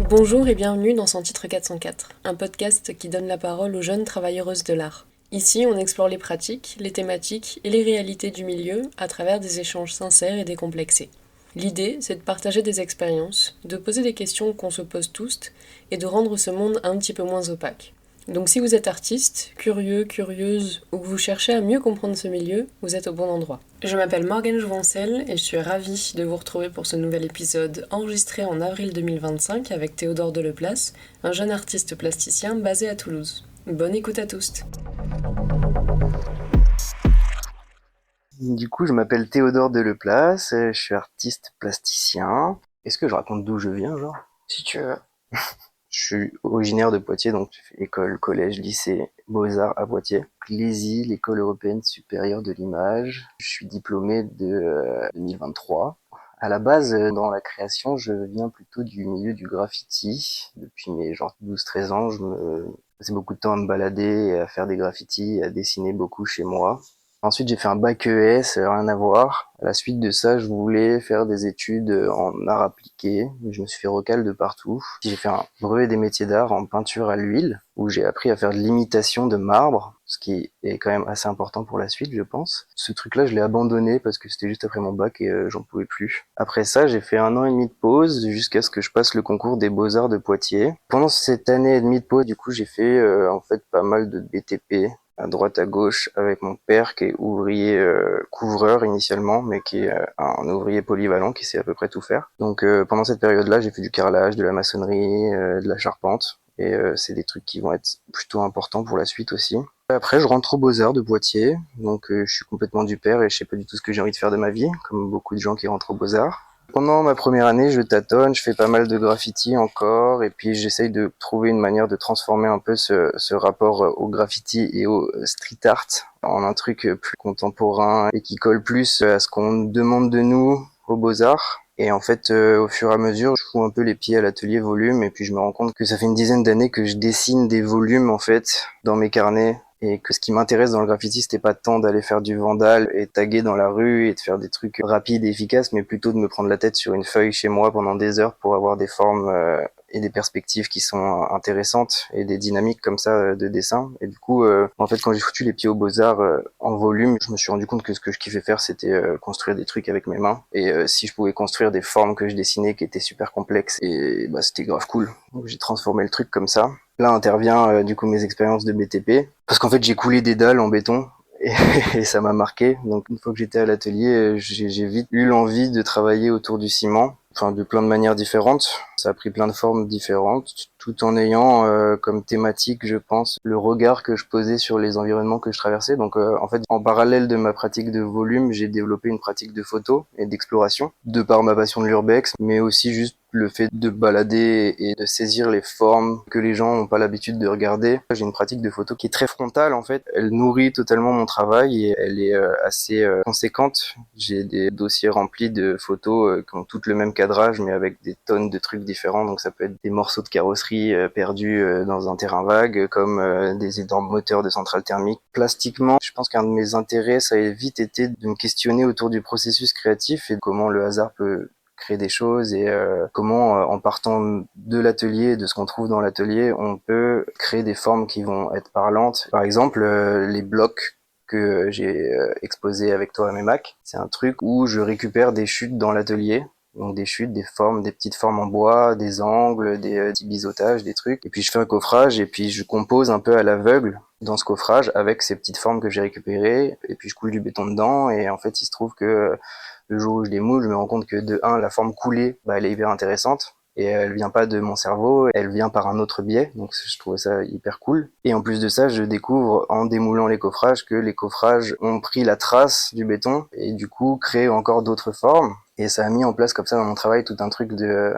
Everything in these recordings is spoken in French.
Bonjour et bienvenue dans Son Titre 404, un podcast qui donne la parole aux jeunes travailleuses de l'art. Ici, on explore les pratiques, les thématiques et les réalités du milieu à travers des échanges sincères et décomplexés. L'idée, c'est de partager des expériences, de poser des questions qu'on se pose tous et de rendre ce monde un petit peu moins opaque. Donc si vous êtes artiste, curieux, curieuse ou que vous cherchez à mieux comprendre ce milieu, vous êtes au bon endroit. Je m'appelle Morgane Jouvencel et je suis ravie de vous retrouver pour ce nouvel épisode enregistré en avril 2025 avec Théodore Deleplace, un jeune artiste plasticien basé à Toulouse. Bonne écoute à tous. Du coup, je m'appelle Théodore Deleplace, je suis artiste plasticien. Est-ce que je raconte d'où je viens, genre? Si tu veux. Je suis originaire de Poitiers, donc j'ai fait école, collège, lycée, beaux-arts à Poitiers. L'ESI, l'École Européenne Supérieure de l'Image. Je suis diplômé de 2023. À la base, dans la création, je viens plutôt du milieu du graffiti. Depuis mes genre 12-13 ans, je me passais beaucoup de temps à me balader, à faire des graffitis, à dessiner beaucoup chez moi. Ensuite, j'ai fait un bac ES, rien à voir. À la suite de ça, je voulais faire des études en art appliqué. Je me suis fait recal de partout. J'ai fait un brevet des métiers d'art en peinture à l'huile, où j'ai appris à faire de l'imitation de marbre, ce qui est quand même assez important pour la suite, je pense. Ce truc-là, je l'ai abandonné parce que c'était juste après mon bac et j'en pouvais plus. Après ça, j'ai fait 1 an et demi de pause jusqu'à ce que je passe le concours des Beaux-Arts de Poitiers. Pendant cette année et demie de pause, du coup, j'ai fait en fait pas mal de BTP, à droite à gauche avec mon père qui est ouvrier couvreur initialement, mais qui est un ouvrier polyvalent qui sait à peu près tout faire. Donc pendant cette période-là, j'ai fait du carrelage, de la maçonnerie, de la charpente, et c'est des trucs qui vont être plutôt importants pour la suite aussi. Après, je rentre aux Beaux-Arts de Poitiers, donc je suis complètement du père et je sais pas du tout ce que j'ai envie de faire de ma vie, comme beaucoup de gens qui rentrent aux Beaux-Arts. Pendant ma première année, je tâtonne, je fais pas mal de graffiti encore, et puis j'essaye de trouver une manière de transformer un peu ce rapport au graffiti et au street art en un truc plus contemporain et qui colle plus à ce qu'on demande de nous aux Beaux-Arts. Et en fait, au fur et à mesure, je fous un peu les pieds à l'atelier volume, et puis je me rends compte que ça fait une dizaine d'années que je dessine des volumes, en fait, dans mes carnets. Et que ce qui m'intéresse dans le graffiti, c'était pas tant d'aller faire du vandal et taguer dans la rue et de faire des trucs rapides et efficaces, mais plutôt de me prendre la tête sur une feuille chez moi pendant des heures pour avoir des formes et des perspectives qui sont intéressantes et des dynamiques comme ça de dessin. Et du coup, en fait, quand j'ai foutu les pieds aux Beaux-Arts en volume, je me suis rendu compte que ce que je kiffais faire, c'était construire des trucs avec mes mains. Et si je pouvais construire des formes que je dessinais qui étaient super complexes, et bah c'était grave cool. Donc j'ai transformé le truc comme ça. Là intervient du coup mes expériences de BTP, parce qu'en fait j'ai coulé des dalles en béton et, et ça m'a marqué. Donc une fois que j'étais à l'atelier, j'ai vite eu l'envie de travailler autour du ciment, enfin de plein de manières différentes. Ça a pris plein de formes différentes, tout en ayant comme thématique, je pense, le regard que je posais sur les environnements que je traversais. Donc en fait, en parallèle de ma pratique de volume, j'ai développé une pratique de photo et d'exploration, de par ma passion de l'urbex, mais aussi juste le fait de balader et de saisir les formes que les gens n'ont pas l'habitude de regarder. J'ai une pratique de photo qui est très frontale en fait. Elle nourrit totalement mon travail et elle est assez conséquente. J'ai des dossiers remplis de photos qui ont toutes le même cadrage mais avec des tonnes de trucs différents. Donc ça peut être des morceaux de carrosserie perdus dans un terrain vague, comme des énormes moteurs de centrales thermiques. Plastiquement, je pense qu'un de mes intérêts, ça a vite été de me questionner autour du processus créatif et de comment le hasard peut créer des choses et comment en partant de l'atelier, de ce qu'on trouve dans l'atelier, on peut créer des formes qui vont être parlantes. Par exemple, les blocs que j'ai exposés avec toi à Mémac, c'est un truc où je récupère des chutes dans l'atelier. Donc des chutes, des formes, des petites formes en bois, des angles, des petits biseautages, des trucs. Et puis je fais un coffrage et puis je compose un peu à l'aveugle dans ce coffrage avec ces petites formes que j'ai récupérées. Et puis je coule du béton dedans et en fait il se trouve que le jour où je les moule, je me rends compte que de un, la forme coulée, elle est hyper intéressante. Et elle vient pas de mon cerveau, elle vient par un autre biais, donc je trouve ça hyper cool. Et en plus de ça, je découvre en démoulant les coffrages que les coffrages ont pris la trace du béton et du coup créé encore d'autres formes. Et ça a mis en place comme ça dans mon travail tout un truc de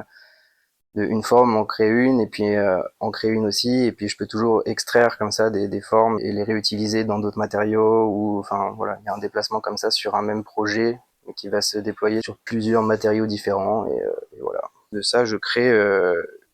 une forme, en créer une, et puis en créer une aussi, et puis je peux toujours extraire comme ça des formes et les réutiliser dans d'autres matériaux, ou enfin voilà, il y a un déplacement comme ça sur un même projet qui va se déployer sur plusieurs matériaux différents, et voilà. De ça, je crée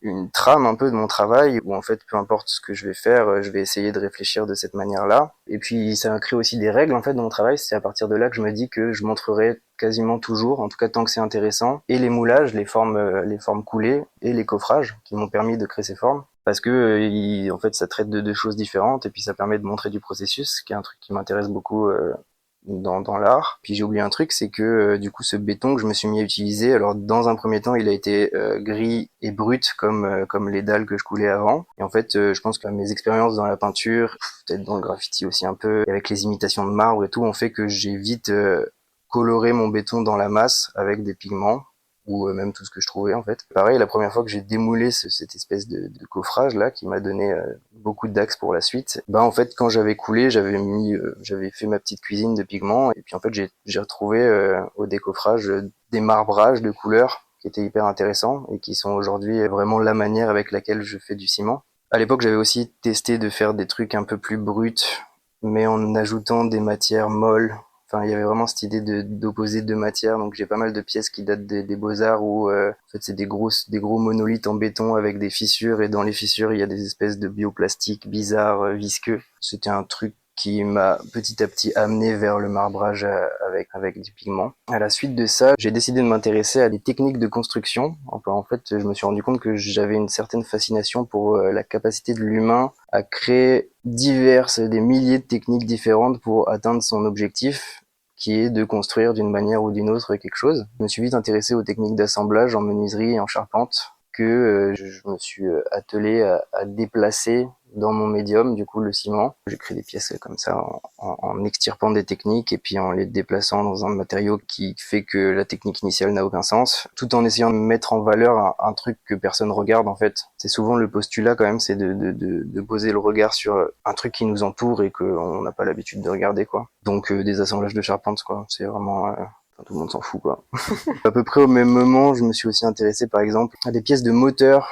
une trame un peu de mon travail où en fait peu importe ce que je vais faire, je vais essayer de réfléchir de cette manière-là. Et puis ça crée aussi des règles en fait dans mon travail. C'est à partir de là que je me dis que je montrerai quasiment toujours, en tout cas tant que c'est intéressant, et les moulages, les formes coulées et les coffrages qui m'ont permis de créer ces formes. Parce que en fait ça traite de deux choses différentes et puis ça permet de montrer du processus, qui est un truc qui m'intéresse beaucoup dans l'art. Puis j'ai oublié un truc, c'est que du coup ce béton que je me suis mis à utiliser, alors dans un premier temps il a été gris et brut comme les dalles que je coulais avant. Et en fait je pense que mes expériences dans la peinture, peut-être dans le graffiti aussi un peu, avec les imitations de marbre et tout, ont fait que j'ai vite coloré mon béton dans la masse avec des pigments ou même tout ce que je trouvais en fait. Pareil, la première fois que j'ai démoulé cette espèce de coffrage là qui m'a donné beaucoup d'axes pour la suite, bah en fait quand j'avais coulé, j'avais fait ma petite cuisine de pigments et puis en fait j'ai retrouvé au décoffrage des marbrages de couleurs qui étaient hyper intéressants et qui sont aujourd'hui vraiment la manière avec laquelle je fais du ciment. À l'époque, j'avais aussi testé de faire des trucs un peu plus bruts, mais en ajoutant des matières molles. Enfin, il y avait vraiment cette idée d'opposer deux matières. Donc, j'ai pas mal de pièces qui datent des Beaux-Arts où, en fait, c'est des gros monolithes en béton avec des fissures et dans les fissures, il y a des espèces de bioplastiques bizarres, visqueux. C'était un truc qui m'a petit à petit amené vers le marbrage avec du pigment. À la suite de ça, j'ai décidé de m'intéresser à des techniques de construction. Enfin, en fait, je me suis rendu compte que j'avais une certaine fascination pour la capacité de l'humain à créer des milliers de techniques différentes pour atteindre son objectif, qui est de construire d'une manière ou d'une autre quelque chose. Je me suis vite intéressé aux techniques d'assemblage en menuiserie et en charpente, que je me suis attelé à déplacer dans mon médium, du coup le ciment. J'ai créé des pièces comme ça en extirpant des techniques et puis en les déplaçant dans un matériau qui fait que la technique initiale n'a aucun sens, tout en essayant de mettre en valeur un truc que personne regarde en fait. C'est souvent le postulat quand même, c'est de poser le regard sur un truc qui nous entoure et qu'on n'a pas l'habitude de regarder quoi. Donc des assemblages de charpente quoi, c'est vraiment... tout le monde s'en fout quoi. À peu près au même moment, je me suis aussi intéressé par exemple à des pièces de moteur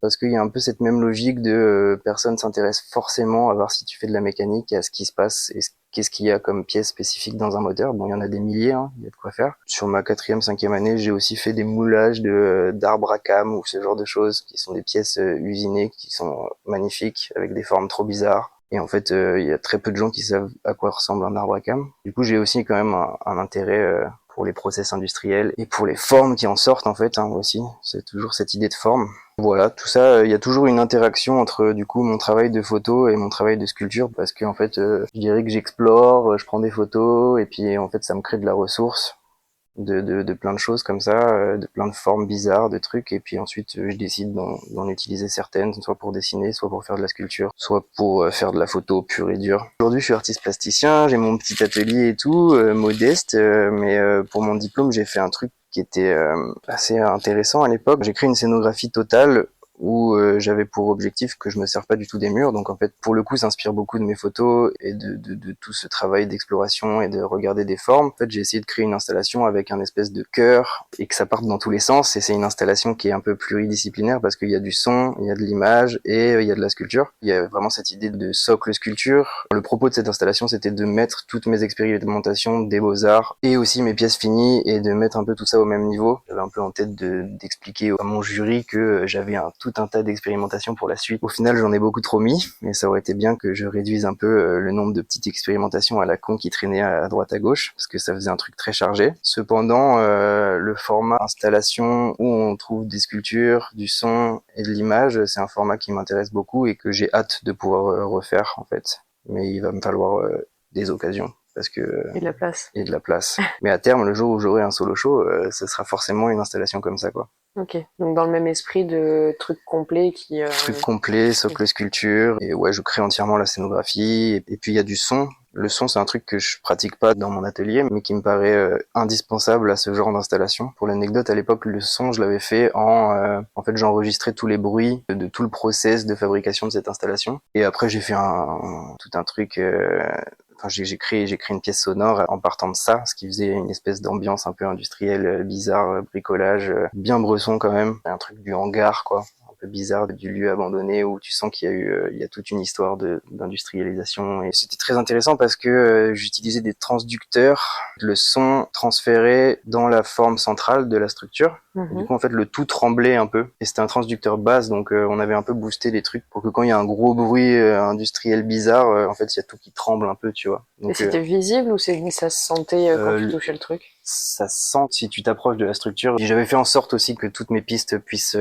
parce qu'il y a un peu cette même logique de personne s'intéresse forcément à voir si tu fais de la mécanique et à ce qui se passe et qu'est-ce qu'il y a comme pièce spécifique dans un moteur. Bon, il y en a des milliers, hein, il y a de quoi faire. Sur ma 5e année, j'ai aussi fait des moulages d'arbres à cames ou ce genre de choses qui sont des pièces usinées qui sont magnifiques avec des formes trop bizarres. Et en fait, il y a très peu de gens qui savent à quoi ressemble un arbre à cames. Du coup, j'ai aussi quand même un intérêt pour les process industriels et pour les formes qui en sortent en fait aussi. C'est toujours cette idée de forme. Voilà, tout ça, il y a toujours une interaction entre du coup mon travail de photo et mon travail de sculpture parce que en fait, je dirais que j'explore, je prends des photos et puis en fait ça me crée de la ressource de plein de choses comme ça, de plein de formes bizarres, de trucs, et puis ensuite je décide d'en utiliser certaines, soit pour dessiner, soit pour faire de la sculpture, soit pour faire de la photo pure et dure. Aujourd'hui je suis artiste plasticien, j'ai mon petit atelier et tout, modeste, mais pour mon diplôme j'ai fait un truc qui était assez intéressant à l'époque. J'ai créé une scénographie totale où j'avais pour objectif que je me serve pas du tout des murs. Donc en fait, pour le coup, ça inspire beaucoup de mes photos et de tout ce travail d'exploration et de regarder des formes. En fait, j'ai essayé de créer une installation avec un espèce de cœur et que ça parte dans tous les sens. Et c'est une installation qui est un peu pluridisciplinaire parce qu'il y a du son, il y a de l'image et il y a de la sculpture. Il y a vraiment cette idée de socle sculpture. Le propos de cette installation, c'était de mettre toutes mes expérimentations des beaux-arts et aussi mes pièces finies et de mettre un peu tout ça au même niveau. J'avais un peu en tête d'expliquer à mon jury que j'avais tout un tas d'expérimentations pour la suite. Au final, j'en ai beaucoup trop mis, mais ça aurait été bien que je réduise un peu le nombre de petites expérimentations à la con qui traînaient à droite à gauche, parce que ça faisait un truc très chargé. Cependant, le format installation où on trouve des sculptures, du son et de l'image, c'est un format qui m'intéresse beaucoup et que j'ai hâte de pouvoir refaire en fait. Mais il va me falloir des occasions. Parce que Et de la place. Et de la place. Mais à terme, le jour où j'aurai un solo show, ce sera forcément une installation comme ça, quoi. Ok, donc dans le même esprit de truc complet qui... Truc complet, socle sculpture, et ouais, je crée entièrement la scénographie, et puis il y a du son. Le son, c'est un truc que je pratique pas dans mon atelier, mais qui me paraît indispensable à ce genre d'installation. Pour l'anecdote, à l'époque, le son, je l'avais fait en fait, j'enregistrais tous les bruits de tout le process de fabrication de cette installation. Et après, j'ai fait tout un truc... Enfin, j'ai créé une pièce sonore en partant de ça, ce qui faisait une espèce d'ambiance un peu industrielle, bizarre, bricolage, bien bresson quand même. Un truc du hangar, quoi. Un peu bizarre du lieu abandonné où tu sens qu'il y a il y a toute une histoire d'industrialisation. Et c'était très intéressant parce que j'utilisais des transducteurs, le son transféré dans la forme centrale de la structure. Et du coup, en fait, le tout tremblait un peu. Et c'était un transducteur basse, donc on avait un peu boosté les trucs pour que quand il y a un gros bruit industriel bizarre, en fait, il y a tout qui tremble un peu, tu vois. Donc, et c'était visible ou ça se sentait quand tu touchais le truc? Ça se sent si tu t'approches de la structure. J'avais fait en sorte aussi que toutes mes pistes puissent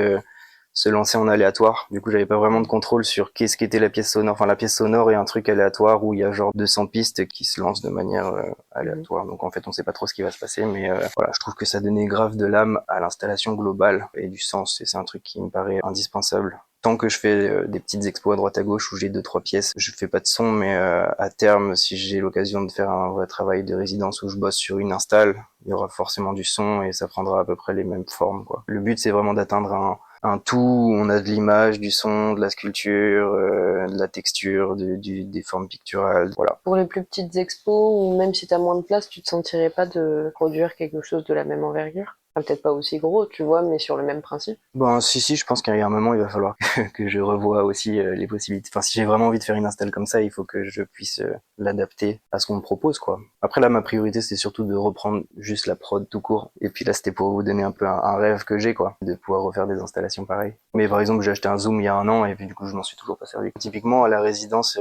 se lancer en aléatoire. Du coup, j'avais pas vraiment de contrôle sur qu'est-ce qu'était la pièce sonore. Enfin, la pièce sonore est un truc aléatoire où il y a genre 200 pistes qui se lancent de manière aléatoire. Donc en fait, on sait pas trop ce qui va se passer, mais voilà, je trouve que ça donnait grave de l'âme à l'installation globale et du sens. Et c'est un truc qui me paraît indispensable. Tant que je fais des petites expos à droite à gauche où j'ai 2-3 pièces, je fais pas de son, mais à terme, si j'ai l'occasion de faire un vrai travail de résidence où je bosse sur une install, il y aura forcément du son et ça prendra à peu près les mêmes formes, quoi. Le but, c'est vraiment d'atteindre un tout où on a de l'image, du son, de la sculpture, de la texture, des formes picturales, voilà. Pour les plus petites expos, ou même si t'as moins de place, tu te sentirais pas de produire quelque chose de la même envergure? Enfin, peut-être pas aussi gros, tu vois, mais sur le même principe. Ben si, je pense qu'il y a un moment, il va falloir que je revoie aussi les possibilités. Enfin, si j'ai vraiment envie de faire une install comme ça, il faut que je puisse l'adapter à ce qu'on me propose, quoi. Après là, ma priorité, c'est surtout de reprendre juste la prod tout court. Et puis là, c'était pour vous donner un peu un rêve que j'ai, quoi, de pouvoir refaire des installations pareilles. Mais par exemple, j'ai acheté un zoom il y a un an et puis du coup, je m'en suis toujours pas servi. Typiquement, à la résidence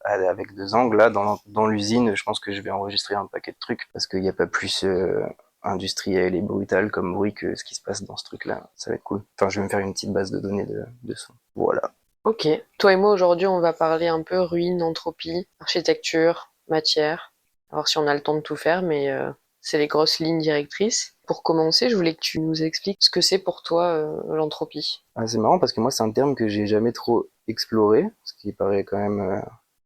avec 2 angles, là, dans l'usine, je pense que je vais enregistrer un paquet de trucs parce qu'il n'y a pas plus industriel et brutal comme bruit que ce qui se passe dans ce truc-là. Ça va être cool. Enfin, je vais me faire une petite base de données de son. Voilà. Ok. Toi et moi, aujourd'hui, on va parler un peu ruine, entropie, architecture, matière. À voir si on a le temps de tout faire, mais c'est les grosses lignes directrices. Pour commencer, je voulais que tu nous expliques ce que c'est pour toi l'entropie. Ah, c'est marrant parce que moi, c'est un terme que j'ai jamais trop exploré, ce qui paraît quand même...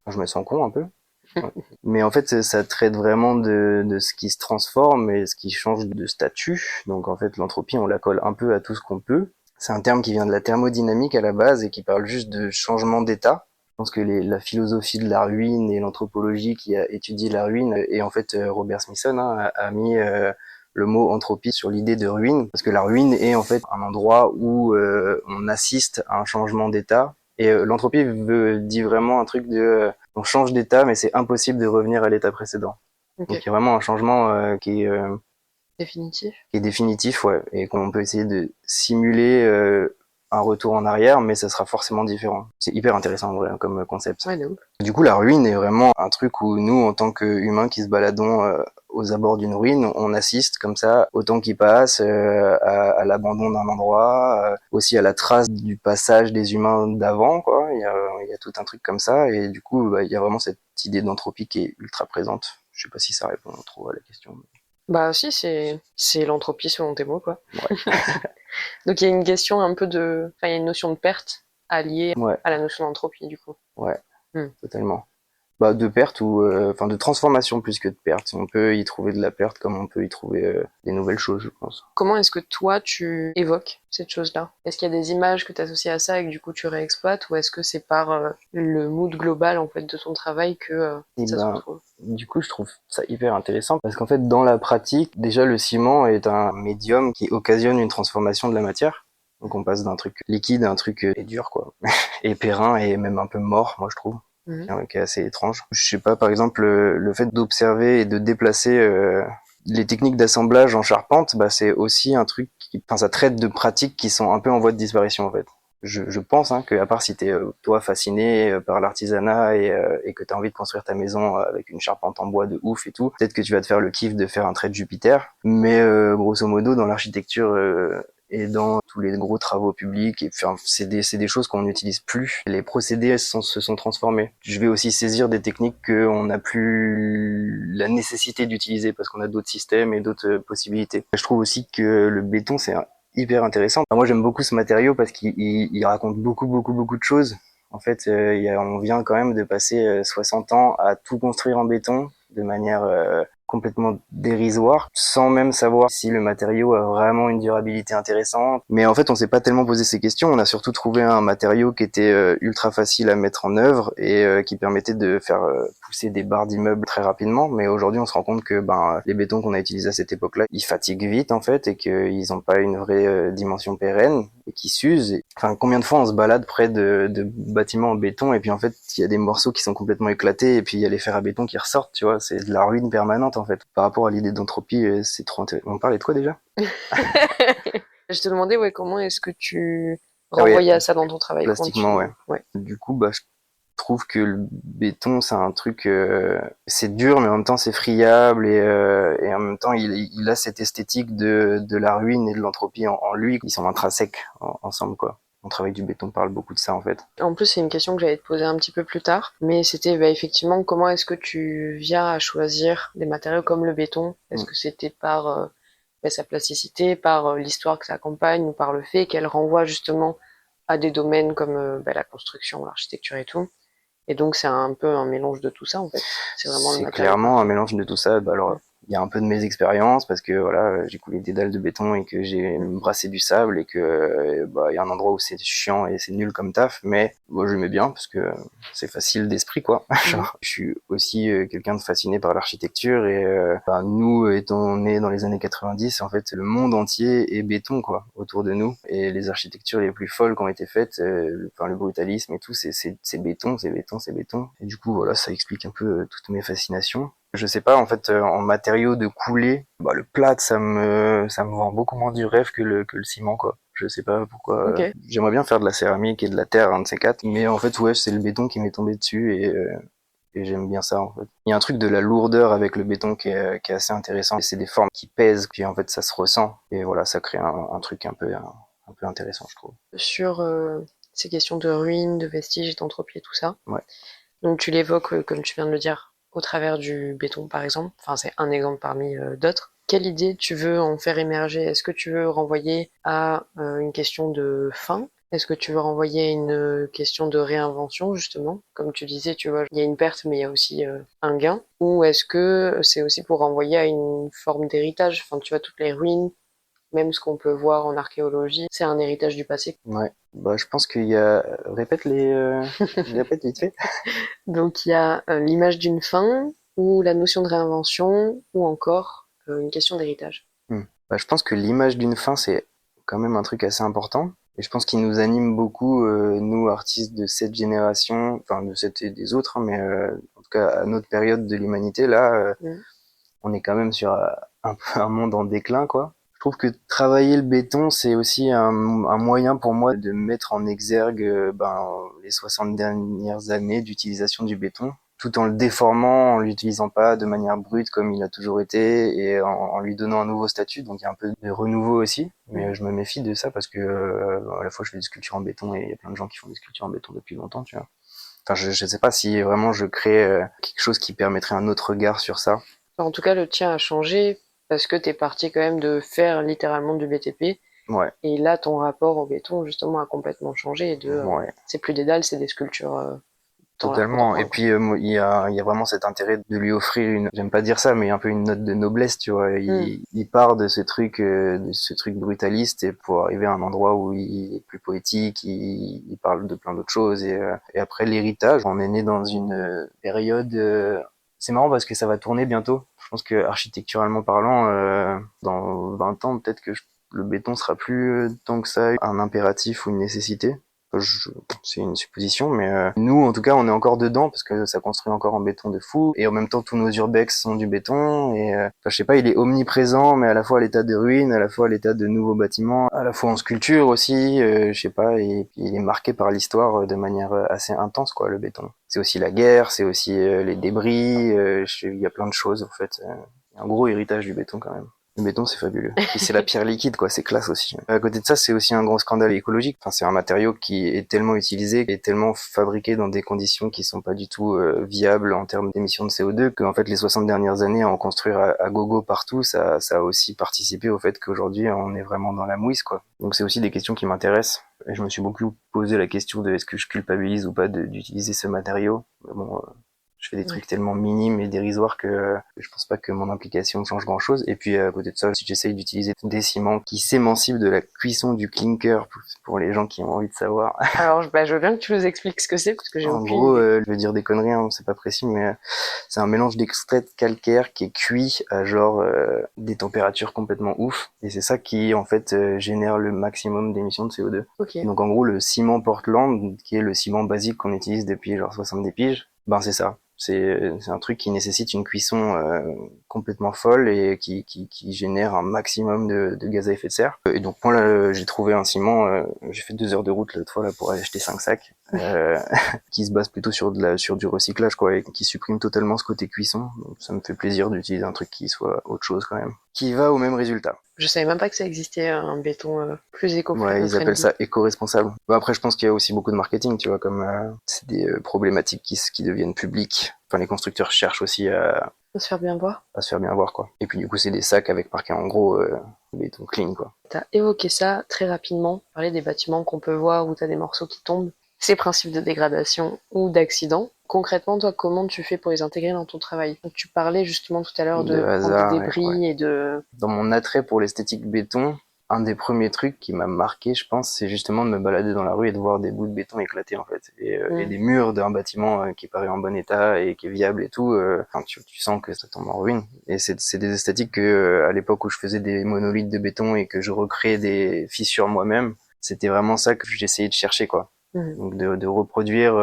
je me sens con un peu. Ouais. Mais en fait, ça traite vraiment de ce qui se transforme et ce qui change de statut. Donc en fait, l'entropie, on la colle un peu à tout ce qu'on peut. C'est un terme qui vient de la thermodynamique à la base et qui parle juste de changement d'état. Je pense que la philosophie de la ruine et l'anthropologie qui a étudié la ruine, et en fait Robert Smithson a mis le mot entropie sur l'idée de ruine, parce que la ruine est en fait un endroit où on assiste à un changement d'état. Et l'entropie dit vraiment un truc de on change d'état, mais c'est impossible de revenir à l'état précédent. Ok. Donc il y a vraiment un changement Définitif. qui est définitif, ouais, et qu'on peut essayer de simuler un retour en arrière, mais ça sera forcément différent. C'est hyper intéressant en vrai comme concept. Ouais, donc. Du coup, la ruine est vraiment un truc où nous, en tant qu'humains qui se baladons aux abords d'une ruine, on assiste comme ça au temps qui passe, à l'abandon d'un endroit, aussi à la trace du passage des humains d'avant, quoi. Il y a tout un truc comme ça, et du coup, bah, il y a vraiment cette idée d'entropie qui est ultra présente. Je sais pas si ça répond trop à la question. Bah si, c'est l'entropie selon tes mots, quoi. Ouais. Donc il y a une question un peu de... Enfin, il y a une notion de perte alliée Ouais. à la notion d'entropie, du coup. Ouais, totalement. Bah, de perte ou enfin de transformation plus que de perte. On peut y trouver de la perte comme on peut y trouver des nouvelles choses, je pense. Comment est-ce que toi, tu évoques cette chose-là? Est-ce qu'il y a des images que tu associes à ça et que du coup tu réexploites, ou est-ce que c'est par le mood global en fait de ton travail que Et ça se ben, retrouve? du coup, je trouve ça hyper intéressant parce qu'en fait, dans la pratique, déjà le ciment est un médium qui occasionne une transformation de la matière. Donc on passe d'un truc liquide à un truc dur, quoi, et périn et même un peu mort, moi je trouve. Qui est assez étrange. Je sais pas, par exemple, le fait d'observer et de déplacer les techniques d'assemblage en charpente, bah, c'est aussi un truc enfin, ça traite de pratiques qui sont un peu en voie de disparition, en fait. Je pense que à part si t'es toi fasciné par l'artisanat et que t'as envie de construire ta maison avec une charpente en bois de ouf et tout, peut-être que tu vas te faire le kiff de faire un trait de Jupiter. Mais grosso modo, dans l'architecture et dans tous les gros travaux publics, et enfin, c'est des choses qu'on n'utilise plus. Les procédés se sont transformés. Je vais aussi saisir des techniques qu'on n'a plus la nécessité d'utiliser parce qu'on a d'autres systèmes et d'autres possibilités. Je trouve aussi que le béton, c'est hyper intéressant. Enfin, moi, j'aime beaucoup ce matériau parce qu'il raconte beaucoup de choses. En fait, on vient quand même de passer 60 ans à tout construire en béton de manière complètement dérisoire, sans même savoir si le matériau a vraiment une durabilité intéressante. Mais en fait, on s'est pas tellement posé ces questions. On a surtout trouvé un matériau qui était ultra facile à mettre en œuvre et qui permettait de faire pousser des barres d'immeubles très rapidement. Mais aujourd'hui, on se rend compte que les bétons qu'on a utilisés à cette époque-là, ils fatiguent vite en fait et qu'ils n'ont pas une vraie dimension pérenne. et qui s'usent. Enfin, combien de fois on se balade près de bâtiments en béton et puis en fait il y a des morceaux qui sont complètement éclatés et puis il y a les fers à béton qui ressortent, tu vois, c'est de la ruine permanente en fait. Par rapport à l'idée d'entropie, c'est trop intéressant. On parlait de quoi déjà? Je te demandais, ouais, comment est-ce que tu Ah oui, renvoyais à ça dans ton travail? plastiquement, ouais. Ouais. Du coup, bah, je trouve que le béton, c'est un truc, c'est dur, mais en même temps, c'est friable et en même temps, il a cette esthétique de la ruine et de l'entropie en lui. Ils sont intrinsèques ensemble, quoi. Mon travail du béton parle beaucoup de ça, en fait. En plus, c'est une question que j'allais te poser un petit peu plus tard, mais c'était bah, effectivement comment est-ce que tu viens à choisir des matériaux comme le béton? Est-ce que c'était par bah, sa plasticité, par l'histoire que ça accompagne, ou par le fait qu'elle renvoie justement à des domaines comme bah, la construction, l'architecture et tout? Et donc c'est un peu un mélange de tout ça en fait. C'est vraiment le C'est matériau clairement un parfait. mélange de tout ça. Bah alors, il y a un peu de mes expériences parce que voilà, j'ai coulé des dalles de béton et que j'ai brassé du sable et que bah il y a un endroit où c'est chiant et c'est nul comme taf, mais moi j'aimais bien parce que c'est facile d'esprit quoi. Genre, je suis aussi quelqu'un de fasciné par l'architecture et bah, nous étant nés dans les années 90, en fait le monde entier est béton quoi autour de nous et les architectures les plus folles qui ont été faites, enfin le brutalisme et tout, c'est béton, c'est béton, c'est béton. Et du coup voilà, ça explique un peu toutes mes fascinations. Je sais pas, en fait, en matériaux de coulée, bah, le plâtre, ça me vend beaucoup moins du rêve que le ciment, quoi. Je sais pas pourquoi. Ok. J'aimerais bien faire de la céramique et de la terre, un de ces quatre. Mais en fait, ouais, c'est le béton qui m'est tombé dessus et j'aime bien ça, en fait. Il y a un truc de la lourdeur avec le béton qui est assez intéressant. C'est des formes qui pèsent, puis en fait, ça se ressent. Et voilà, ça crée un truc un peu intéressant, je trouve. Sur ces questions de ruines, de vestiges, d'entropie et tout ça. Ouais. Donc tu l'évoques, comme tu viens de le dire, au travers du béton par exemple. Enfin c'est un exemple parmi d'autres. Quelle idée tu veux en faire émerger? Est-ce que tu veux renvoyer à une question de fin? Est-ce que tu veux renvoyer à une question de réinvention justement? Comme tu disais, tu vois, il y a une perte mais il y a aussi un gain. Ou est-ce que c'est aussi pour renvoyer à une forme d'héritage? Enfin tu vois, toutes les ruines, même ce qu'on peut voir en archéologie, c'est un héritage du passé. Ouais. Bah, je pense qu'il y a... Répète vite fait. Donc il y a l'image d'une fin, ou la notion de réinvention, ou encore une question d'héritage. Bah, je pense que l'image d'une fin, c'est quand même un truc assez important. Et je pense qu'il nous anime beaucoup, nous, artistes de cette génération, enfin de cette et des autres, hein, mais en tout cas à notre période de l'humanité, là, Mm. on est quand même sur un peu un monde en déclin, quoi. Je trouve que travailler le béton, c'est aussi un moyen pour moi de mettre en exergue ben, les 60 dernières années d'utilisation du béton, tout en le déformant, en l'utilisant pas de manière brute comme il a toujours été, et en lui donnant un nouveau statut. Donc il y a un peu de renouveau aussi, mais je me méfie de ça parce que à la fois je fais des sculptures en béton et il y a plein de gens qui font des sculptures en béton depuis longtemps, tu vois. Enfin, je sais pas si vraiment je crée quelque chose qui permettrait un autre regard sur ça. En tout cas, le tien a changé parce que t'es parti quand même de faire littéralement du BTP. Ouais, Et là, ton rapport au béton, justement, a complètement changé. Et ouais. c'est plus des dalles, c'est des sculptures dans leur Totalement. Et contemporain, quoi. puis il y a vraiment cet intérêt de lui offrir une, j'aime pas dire ça, mais un peu une note de noblesse, tu vois. Mm. Il part de ce truc brutaliste et pour arriver à un endroit où il est plus poétique, il parle de plein d'autres choses. Et après l'héritage, on est né dans une période. C'est marrant parce que ça va tourner bientôt. Je pense que architecturalement parlant, dans 20 ans, peut-être que le béton sera plus tant que ça un impératif ou une nécessité. C'est une supposition, mais nous, en tout cas, on est encore dedans parce que ça construit encore en béton de fou. Et en même temps, tous nos urbex sont du béton. Et enfin, je sais pas, il est omniprésent, mais à la fois à l'état de ruine, à la fois à l'état de nouveaux bâtiments, à la fois en sculpture aussi. Je sais pas, et puis il est marqué par l'histoire de manière assez intense, quoi, le béton. C'est aussi la guerre, c'est aussi les débris. Il y a plein de choses, en fait. Il y a un gros héritage du béton quand même. Le béton, c'est fabuleux. Et c'est la pierre liquide, quoi. C'est classe aussi. À côté de ça, c'est aussi un gros scandale écologique. Enfin, c'est un matériau qui est tellement utilisé, qui est tellement fabriqué dans des conditions qui sont pas du tout viables en termes d'émissions de CO2, qu'en fait, les 60 dernières années, à en construire à gogo partout, ça a aussi participé au fait qu'aujourd'hui, on est vraiment dans la mouise, quoi. Donc, c'est aussi des questions qui m'intéressent. Et je me suis beaucoup posé la question de est-ce que je culpabilise ou pas d'utiliser ce matériau. Mais bon, Je fais des trucs tellement minimes et dérisoires que je pense pas que mon implication change grand chose. Et puis à côté de ça, si j'essaye d'utiliser des ciments qui s'émancipent de la cuisson du clinker pour les gens qui ont envie de savoir. Alors, je veux bien que tu nous expliques ce que c'est, parce que j'ai En aucune gros, idée. je vais dire des conneries, hein, c'est pas précis, mais c'est un mélange d'extrait de calcaire qui est cuit à genre des températures complètement ouf. Et c'est ça qui en fait génère le maximum d'émissions de CO2. Ok. Donc en gros, le ciment Portland, qui est le ciment basique qu'on utilise depuis genre 70 piges, ben c'est ça. C'est un truc qui nécessite une cuisson complètement folle et qui génère un maximum de gaz à effet de serre. Et donc moi là, j'ai trouvé un ciment, j'ai fait 2 heures de route l'autre fois là pour aller acheter 5 sacs, qui se base plutôt sur du recyclage quoi, et qui supprime totalement ce côté cuisson. Donc ça me fait plaisir d'utiliser un truc qui soit autre chose quand même, qui va au même résultat. Je savais même pas que ça existait, un béton plus Ouais, ils appellent ça éco-responsable. Bon, après, je pense qu'il y a aussi beaucoup de marketing, tu vois, comme c'est des problématiques qui deviennent publiques. Enfin, les constructeurs cherchent aussi Faut se faire bien voir. à se faire bien voir, quoi. Et puis, du coup, c'est des sacs avec marqué en gros béton clean, quoi. T'as évoqué ça très rapidement, parler des bâtiments qu'on peut voir où t'as des morceaux qui tombent, ces principes de dégradation ou d'accident. Concrètement, toi, comment tu fais pour les intégrer dans ton travail? Donc, tu parlais justement tout à l'heure De de prendre hasard, des ouais. débris et de... Dans mon attrait pour l'esthétique béton, un des premiers trucs qui m'a marqué, je pense, c'est justement de me balader dans la rue et de voir des bouts de béton éclater en fait, et des murs d'un bâtiment qui paraît en bon état et qui est viable et tout. Enfin, tu sens que ça tombe en ruine. Et c'est des esthétiques que, à l'époque où je faisais des monolithes de béton et que je recréais des fissures moi-même, c'était vraiment ça que j'essayais de chercher, quoi. Donc de reproduire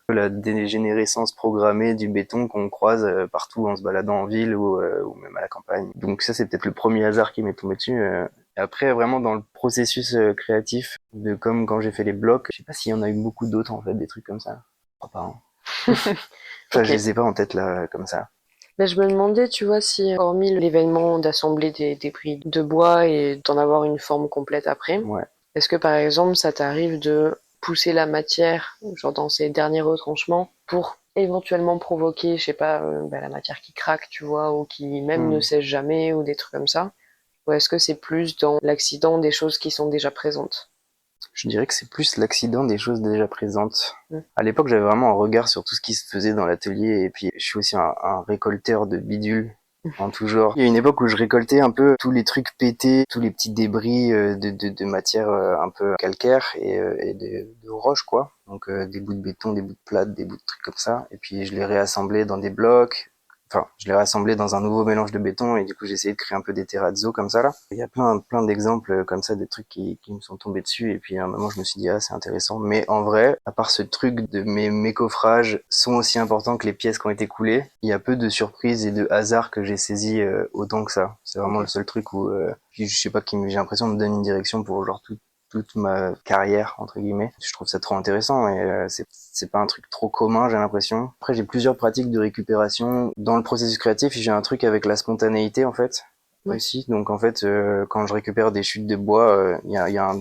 la dégénérescence programmée du béton qu'on croise partout en se baladant en ville ou même à la campagne. Donc ça c'est peut-être le premier hasard qui m'est tombé dessus. Et après vraiment dans le processus créatif, de comme quand j'ai fait les blocs, je sais pas s'il y en a eu beaucoup d'autres en fait, des trucs comme ça. Je crois pas. Hein. Enfin, Ok. je les ai pas en tête là comme ça. Mais je me demandais, tu vois, si, hormis l'événement d'assembler des débris de bois et d'en avoir une forme complète après, Ouais. est-ce que par exemple ça t'arrive de pousser la matière, genre dans ces derniers retranchements, pour éventuellement provoquer, je sais pas, la matière qui craque, tu vois, ou qui même ne sèche jamais, ou des trucs comme ça? Ou est-ce que c'est plus dans l'accident des choses qui sont déjà présentes? Je dirais que c'est plus l'accident des choses déjà présentes. Mm. À l'époque, j'avais vraiment un regard sur tout ce qui se faisait dans l'atelier, et puis je suis aussi un récolteur de bidules en tout genre. Il y a une époque où je récoltais un peu tous les trucs pétés, tous les petits débris de matière un peu calcaire et de roches, quoi. Donc des bouts de béton, des bouts de plâtre, des bouts de trucs comme ça. Et puis je les réassemblais dans des blocs. Enfin, je l'ai rassemblé dans un nouveau mélange de béton et du coup j'ai essayé de créer un peu des terrazzo comme ça là. Il y a plein d'exemples comme ça, des trucs qui me sont tombés dessus et puis à un moment je me suis dit ah c'est intéressant. Mais en vrai, à part ce truc de mes coffrages sont aussi importants que les pièces qui ont été coulées, il y a peu de surprises et de hasards que j'ai saisi autant que ça. C'est vraiment le seul truc où je sais pas j'ai l'impression de me donner une direction pour genre toute ma carrière entre guillemets. Je trouve ça trop intéressant et c'est pas un truc trop commun, j'ai l'impression. Après j'ai plusieurs pratiques de récupération dans le processus créatif, j'ai un truc avec la spontanéité en fait aussi. Donc en fait quand je récupère des chutes de bois, il y a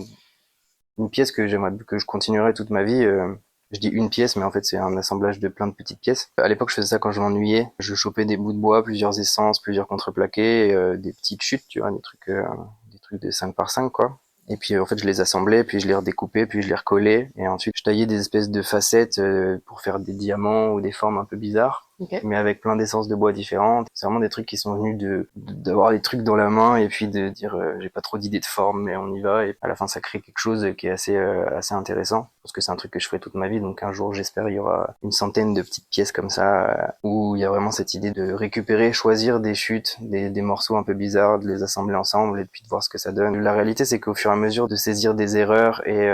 une pièce que je continuerai toute ma vie. Je dis une pièce, mais en fait c'est un assemblage de plein de petites pièces. À l'époque je faisais ça quand je m'ennuyais. Je chopais des bouts de bois, plusieurs essences, plusieurs contreplaqués, des petites chutes, tu vois, des trucs de 5 par 5 quoi. Et puis en fait je les assemblais, puis je les redécoupais, puis je les recollais, et ensuite je taillais des espèces de facettes pour faire des diamants ou des formes un peu bizarres, Ok. mais avec plein d'essences de bois différentes. C'est vraiment des trucs qui sont venus d'avoir des trucs dans la main et puis de dire j'ai pas trop d'idées de forme, mais on y va, et à la fin ça crée quelque chose qui est assez intéressant, parce que c'est un truc que je ferai toute ma vie, donc un jour j'espère il y aura une centaine de petites pièces comme ça où il y a vraiment cette idée de récupérer, choisir des chutes, des morceaux un peu bizarres, de les assembler ensemble et puis de voir ce que ça donne. La réalité c'est qu'au fur et à mesure de saisir des erreurs et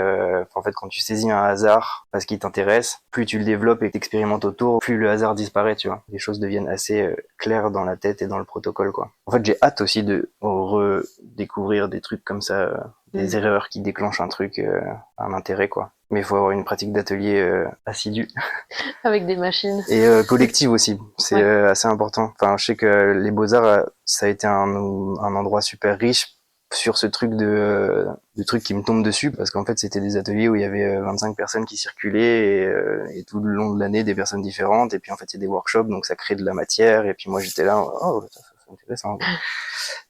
en fait quand tu saisis un hasard parce qu'il t'intéresse, plus tu le développes et t'expérimentes autour, plus le hasard disparaît, tu vois. Les choses deviennent assez claires dans la tête et dans le protocole, quoi. En fait j'ai hâte aussi de redécouvrir des trucs comme ça, des erreurs qui déclenchent un truc, un intérêt, quoi. Mais il faut avoir une pratique d'atelier assidue. Avec des machines. Et collective aussi, c'est assez important. Enfin, je sais que les Beaux-Arts, ça a été un endroit super riche sur ce truc de trucs qui me tombent dessus, parce qu'en fait c'était des ateliers où il y avait 25 personnes qui circulaient et tout le long de l'année des personnes différentes, et puis en fait c'est des workshops, donc ça crée de la matière, et puis moi j'étais là, oh c'est intéressant.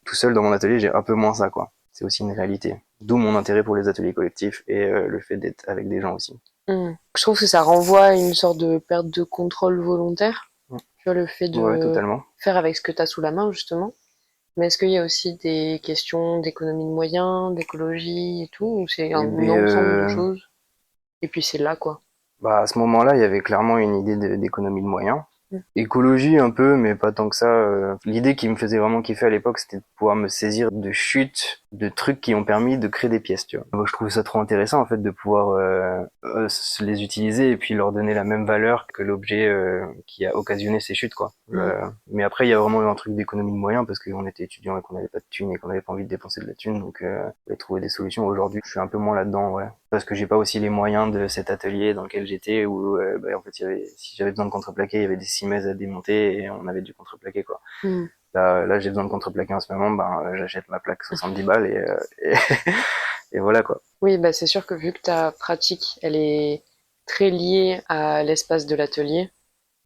Tout seul dans mon atelier j'ai un peu moins ça, quoi. C'est aussi une réalité. D'où mon intérêt pour les ateliers collectifs et le fait d'être avec des gens aussi. Je trouve que ça renvoie à une sorte de perte de contrôle volontaire. Tu vois, le fait Ouais, de totalement. faire avec ce que tu as sous la main, justement. Mais est-ce qu'il y a aussi des questions d'économie de moyens, d'écologie et tout, ou c'est Et un ben, ensemble de choses? Et puis c'est là, quoi. bah, à ce moment-là, il y avait clairement une idée d'économie de moyens. Mm. Écologie un peu, mais pas tant que ça. L'idée qui me faisait vraiment kiffer à l'époque, c'était de pouvoir me saisir de chutes, de trucs qui ont permis de créer des pièces, tu vois. Moi, je trouvais ça trop intéressant, en fait, de pouvoir les utiliser et puis leur donner la même valeur que l'objet qui a occasionné ces chutes, quoi. Mm. Mais après, il y a vraiment eu un truc d'économie de moyens parce qu'on était étudiants et qu'on n'avait pas de thunes et qu'on n'avait pas envie de dépenser de la thune, donc on fallait trouver des solutions. Aujourd'hui, je suis un peu moins là-dedans, ouais. Parce que j'ai pas aussi les moyens de cet atelier dans lequel j'étais où bah, en fait si j'avais besoin de contreplaquer, il y avait des cimaises à démonter et on avait du contreplaqué quoi. Mm. Là j'ai besoin de contreplaquer en ce moment, ben j'achète ma plaque 70 balles et, et voilà quoi. Oui, bah c'est sûr que vu que ta pratique, elle est très liée à l'espace de l'atelier,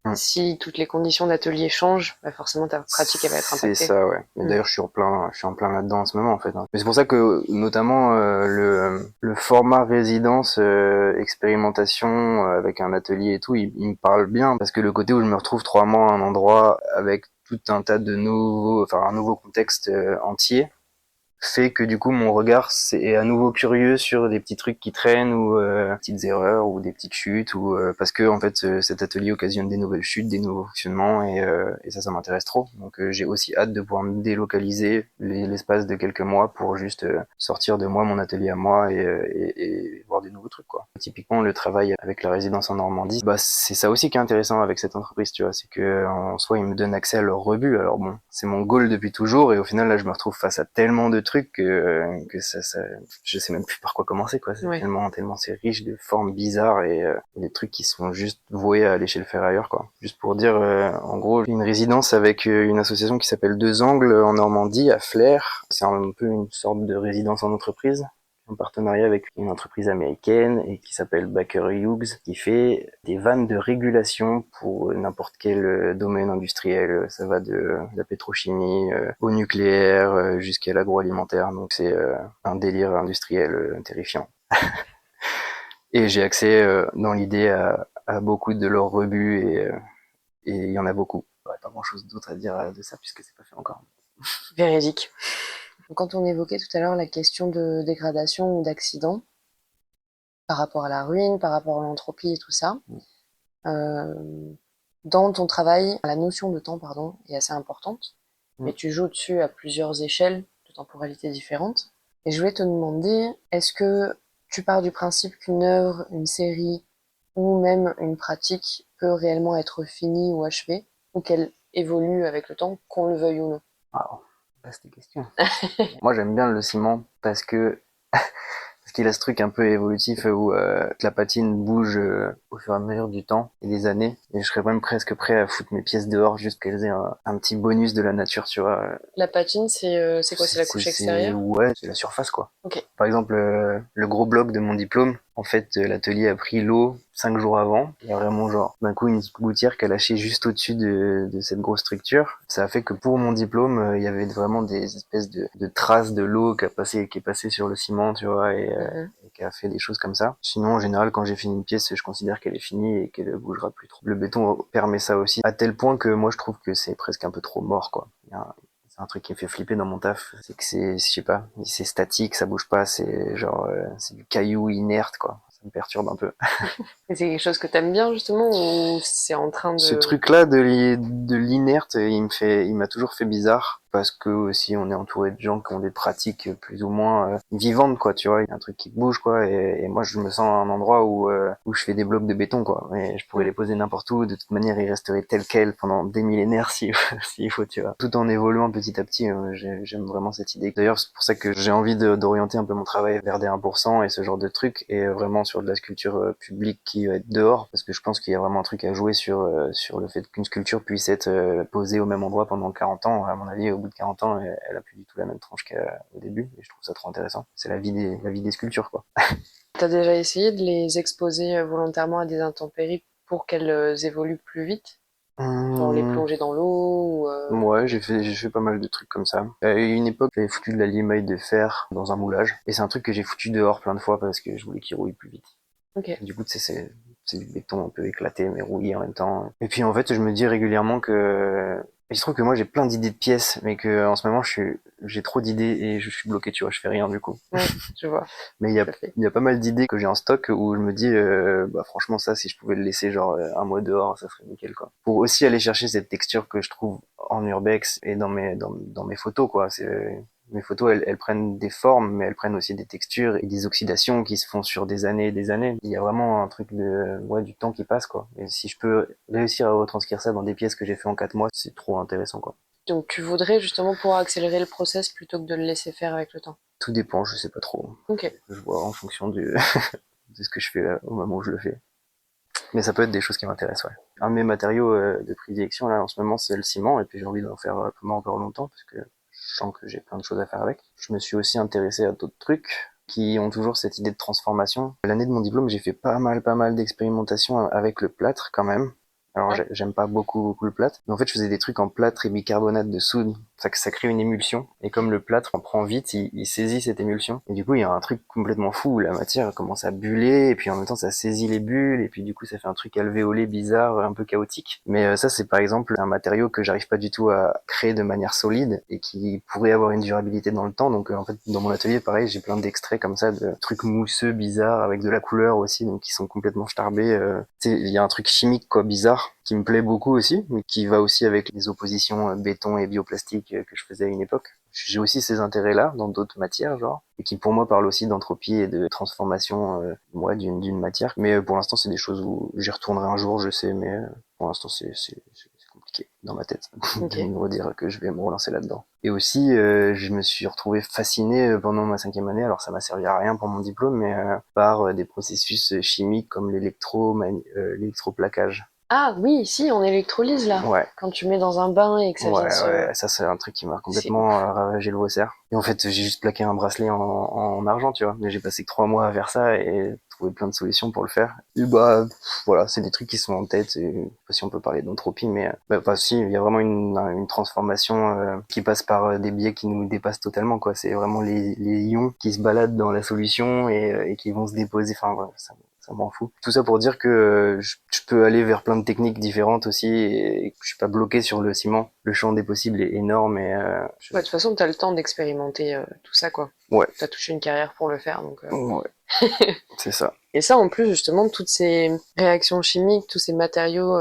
Mm. si toutes les conditions d'atelier changent, bah forcément ta pratique, elle va être C'est impactée. ça, ouais. Mais Mm. d'ailleurs, je suis en plein là-dedans en ce moment, en fait. Hein. Mais c'est pour ça que, notamment, le format résidence, expérimentation, avec un atelier et tout, il me parle bien parce que le côté où je me retrouve 3 mois à un endroit avec tout un tas de nouveaux, enfin, un nouveau contexte entier, fait que du coup mon regard est à nouveau curieux sur des petits trucs qui traînent ou petites erreurs ou des petites chutes ou parce que en fait cet atelier occasionne des nouvelles chutes, des nouveaux fonctionnements et ça m'intéresse trop. Donc j'ai aussi hâte de pouvoir me délocaliser l'espace de quelques mois pour juste sortir de moi mon atelier à moi et voir des nouveaux trucs quoi. Typiquement le travail avec la résidence en Normandie, bah c'est ça aussi qui est intéressant avec cette entreprise, tu vois, c'est que en soi ils me donnent accès à leur rebut. Alors bon, c'est mon goal depuis toujours et au final là je me retrouve face à tellement de trucs que ça je sais même plus par quoi commencer quoi. C'est Ouais. tellement c'est riche de formes bizarres et des trucs qui sont juste voués à aller chez le faire ailleurs quoi. Juste pour dire en gros une résidence avec une association qui s'appelle Deux Angles en Normandie à Flers. C'est un peu une sorte de résidence en entreprise en partenariat avec une entreprise américaine et qui s'appelle Baker Hughes, qui fait des vannes de régulation pour n'importe quel domaine industriel. Ça va de la pétrochimie au nucléaire jusqu'à l'agroalimentaire. Donc c'est un délire industriel terrifiant. Et j'ai accès dans l'idée à beaucoup de leurs rebuts et il y en a beaucoup. Ouais, pas grand chose d'autre à dire de ça puisque c'est pas fait encore. Véridique. Quand on évoquait tout à l'heure la question de dégradation ou d'accident, par rapport à la ruine, par rapport à l'entropie et tout ça, euh, dans ton travail, la notion de temps, pardon, est assez importante, mais tu joues dessus à plusieurs échelles de temporalité différentes. Et je voulais te demander, est-ce que tu pars du principe qu'une œuvre, une série ou même une pratique peut réellement être finie ou achevée, ou qu'elle évolue avec le temps, qu'on le veuille ou non? Wow, vaste question. Moi j'aime bien le ciment parce qu'il a ce truc un peu évolutif où la patine bouge au fur et à mesure du temps et des années. Et je serais même presque prêt à foutre mes pièces dehors juste qu'elles aient un petit bonus de la nature, tu vois. La patine, c'est quoi? C'est la couche extérieure? Ouais, c'est la surface quoi. Ok. Par exemple, le gros bloc de mon diplôme, en fait, l'atelier a pris l'eau 5 jours avant. Il y a vraiment genre d'un coup une gouttière qui a lâché juste au-dessus de cette grosse structure. Ça a fait que pour mon diplôme, il y avait vraiment des espèces de traces de l'eau qui est passée sur le ciment, tu vois, Mhm. et qui a fait des choses comme ça. Sinon, en général, quand j'ai fini une pièce, je considère qu'elle est finie et qu'elle bougera plus trop. Le béton permet ça aussi, à tel point que moi je trouve que c'est presque un peu trop mort, quoi. C'est un truc qui me fait flipper dans mon taf, c'est que je sais pas, c'est statique, ça bouge pas, c'est genre, c'est du caillou inerte, quoi. Ça me perturbe un peu. Et c'est quelque chose que t'aimes bien justement ou c'est en train Ce de... truc-là de l'inerte, il m'a toujours fait bizarre parce que aussi on est entouré de gens qui ont des pratiques plus ou moins vivantes, quoi. Tu vois, il y a un truc qui bouge, quoi. Et moi, je me sens à un endroit où je fais des blocs de béton, quoi. Et je pourrais Mm. les poser n'importe où. De toute manière, ils resteraient tels quels pendant des millénaires s'il faut, tu vois. Tout en évoluant petit à petit. J'aime vraiment cette idée. D'ailleurs, c'est pour ça que j'ai envie d'orienter un peu mon travail vers des 1% et ce genre de trucs et vraiment sur de la sculpture publique qui va être dehors parce que je pense qu'il y a vraiment un truc à jouer sur le fait qu'une sculpture puisse être posée au même endroit pendant 40 ans. À mon avis, au bout de 40 ans, elle a plus du tout la même tronche qu'au début et je trouve ça trop intéressant. C'est la vie des sculptures, quoi. T'as déjà essayé de les exposer volontairement à des intempéries pour qu'elles évoluent plus vite? Genre les Hum, plonger dans l'eau ou... ouais, j'ai fait pas mal de trucs comme ça. À une époque, j'avais foutu de la limaille de fer dans un moulage et c'est un truc que j'ai foutu dehors plein de fois parce que je voulais qu'il rouille plus vite. Ok. Du coup, c'est du béton un peu éclaté, mais rouillé en même temps. Et puis, en fait, je me dis régulièrement que... Il se trouve que moi, j'ai plein d'idées de pièces, mais que en ce moment, j'ai trop d'idées et je suis bloqué, tu vois, je fais rien du coup. Ouais, je vois, Mais tout à fait. il y a pas mal d'idées que j'ai en stock où je me dis, bah franchement, ça, si je pouvais le laisser genre un mois dehors, ça serait nickel, quoi. Pour aussi aller chercher cette texture que je trouve en urbex et dans mes photos, quoi. Mes photos, elles prennent des formes, mais elles prennent aussi des textures et des oxydations qui se font sur des années et des années. Il y a vraiment un truc ouais, du temps qui passe, quoi. Et si je peux réussir à retranscrire ça dans des pièces que j'ai fait en 4 mois, c'est trop intéressant, quoi. Donc tu voudrais justement pouvoir accélérer le process plutôt que de le laisser faire avec le temps. Tout dépend, je sais pas trop. Ok. Je vois en fonction de ce que je fais au moment où je le fais. Mais ça peut être des choses qui m'intéressent, ouais. Un de mes matériaux de prédilection là en ce moment c'est le ciment et puis j'ai envie d'en faire pendant encore longtemps parce que je sens que j'ai plein de choses à faire avec. Je me suis aussi intéressé à d'autres trucs qui ont toujours cette idée de transformation. L'année de mon diplôme, j'ai fait pas mal d'expérimentations avec le plâtre quand même. Alors Ouais. j'aime pas beaucoup le plâtre, mais en fait je faisais des trucs en plâtre et bicarbonate de soude, ça crée une émulsion et comme le plâtre en prend vite, il saisit cette émulsion et du coup il y a un truc complètement fou où la matière commence à buller et puis en même temps ça saisit les bulles et puis du coup ça fait un truc alvéolé bizarre, un peu chaotique. Mais ça c'est par exemple un matériau que j'arrive pas du tout à créer de manière solide et qui pourrait avoir une durabilité dans le temps. Donc en fait dans mon atelier pareil j'ai plein d'extraits comme ça de trucs mousseux bizarres avec de la couleur aussi donc qui sont complètement starbés. Il y a un truc chimique quoi bizarre qui me plaît beaucoup aussi, mais qui va aussi avec les oppositions béton et bioplastique que je faisais à une époque. J'ai aussi ces intérêts-là dans d'autres matières, genre, et qui pour moi parlent aussi d'entropie et de transformation ouais, d'une matière. Mais pour l'instant, c'est des choses où j'y retournerai un jour, je sais, mais pour l'instant, c'est compliqué dans ma tête de Ok. me redire que je vais me relancer là-dedans. Et aussi, je me suis retrouvé fasciné pendant ma 5e année, alors ça m'a servi à rien pour mon diplôme, mais par des processus chimiques comme l'électroplaquage. Ah oui, si, en électrolyse là. Ouais, Quand tu mets dans un bain et que ça vient se... ouais, ça c'est un truc qui m'a C'est complètement ouf. ravagé le faussaire. Et en fait, j'ai juste plaqué un bracelet en argent, tu vois. Mais j'ai passé que 3 mois à faire ça et trouvé plein de solutions pour le faire. Et bah, voilà, c'est des trucs qui sont en tête. Et, je sais pas si on peut parler d'entropie, mais bah, enfin, si, il y a vraiment une transformation qui passe par des biais qui nous dépassent totalement, quoi. C'est vraiment les ions qui se baladent dans la solution et qui vont se déposer. Enfin, voilà, ça m'en fout. Tout ça pour dire que je peux aller vers plein de techniques différentes aussi et que je suis pas bloqué sur le ciment. Le champ des possibles est énorme et Ouais, de toute façon, t'as le temps d'expérimenter tout ça, quoi. ouais, T'as touché une carrière pour le faire, donc... ouais, c'est ça. Et ça, en plus, justement, toutes ces réactions chimiques, tous ces matériaux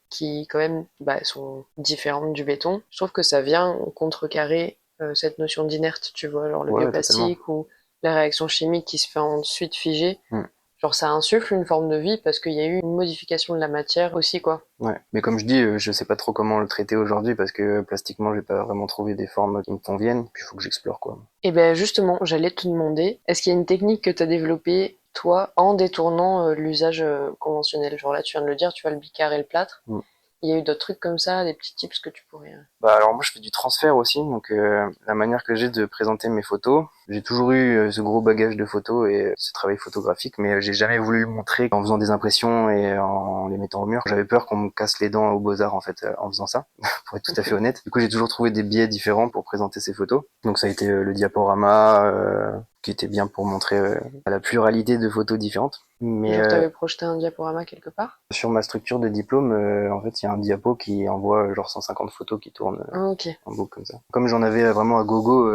qui, quand même, bah, sont différents du béton, je trouve que ça vient contrecarrer cette notion d'inerte, tu vois, genre le Ouais, totalement. bioplastique ou la réaction chimique qui se fait ensuite figer. Hmm. Genre, ça insuffle une forme de vie parce qu'il y a eu une modification de la matière aussi, quoi. Ouais, mais comme je dis, je sais pas trop comment le traiter aujourd'hui parce que plastiquement, j'ai pas vraiment trouvé des formes qui me conviennent. Puis il faut que j'explore quoi. Et ben justement, j'allais te demander, est-ce qu'il y a une technique que tu as développée, toi, en détournant l'usage conventionnel? Genre là, tu viens de le dire, tu vois le bicart et le plâtre. Hmm. Il y a eu d'autres trucs comme ça, des petits tips que tu pourrais... Bah alors moi je fais du transfert aussi, donc la manière que j'ai de présenter mes photos, j'ai toujours eu ce gros bagage de photos et ce travail photographique, mais j'ai jamais voulu le montrer en faisant des impressions et en les mettant au mur. J'avais peur qu'on me casse les dents aux Beaux-Arts en fait en faisant ça, pour être tout à fait honnête. Du coup j'ai toujours trouvé des biais différents pour présenter ces photos. Donc ça a été le diaporama, qui était bien pour montrer la pluralité de photos différentes. Mais Genre, t'avais projeté un diaporama quelque part? sur ma structure de diplôme, en fait, il y a un diapo qui envoie genre 150 photos qui tournent Ah, ok. en boucle comme ça. Comme j'en avais vraiment à gogo,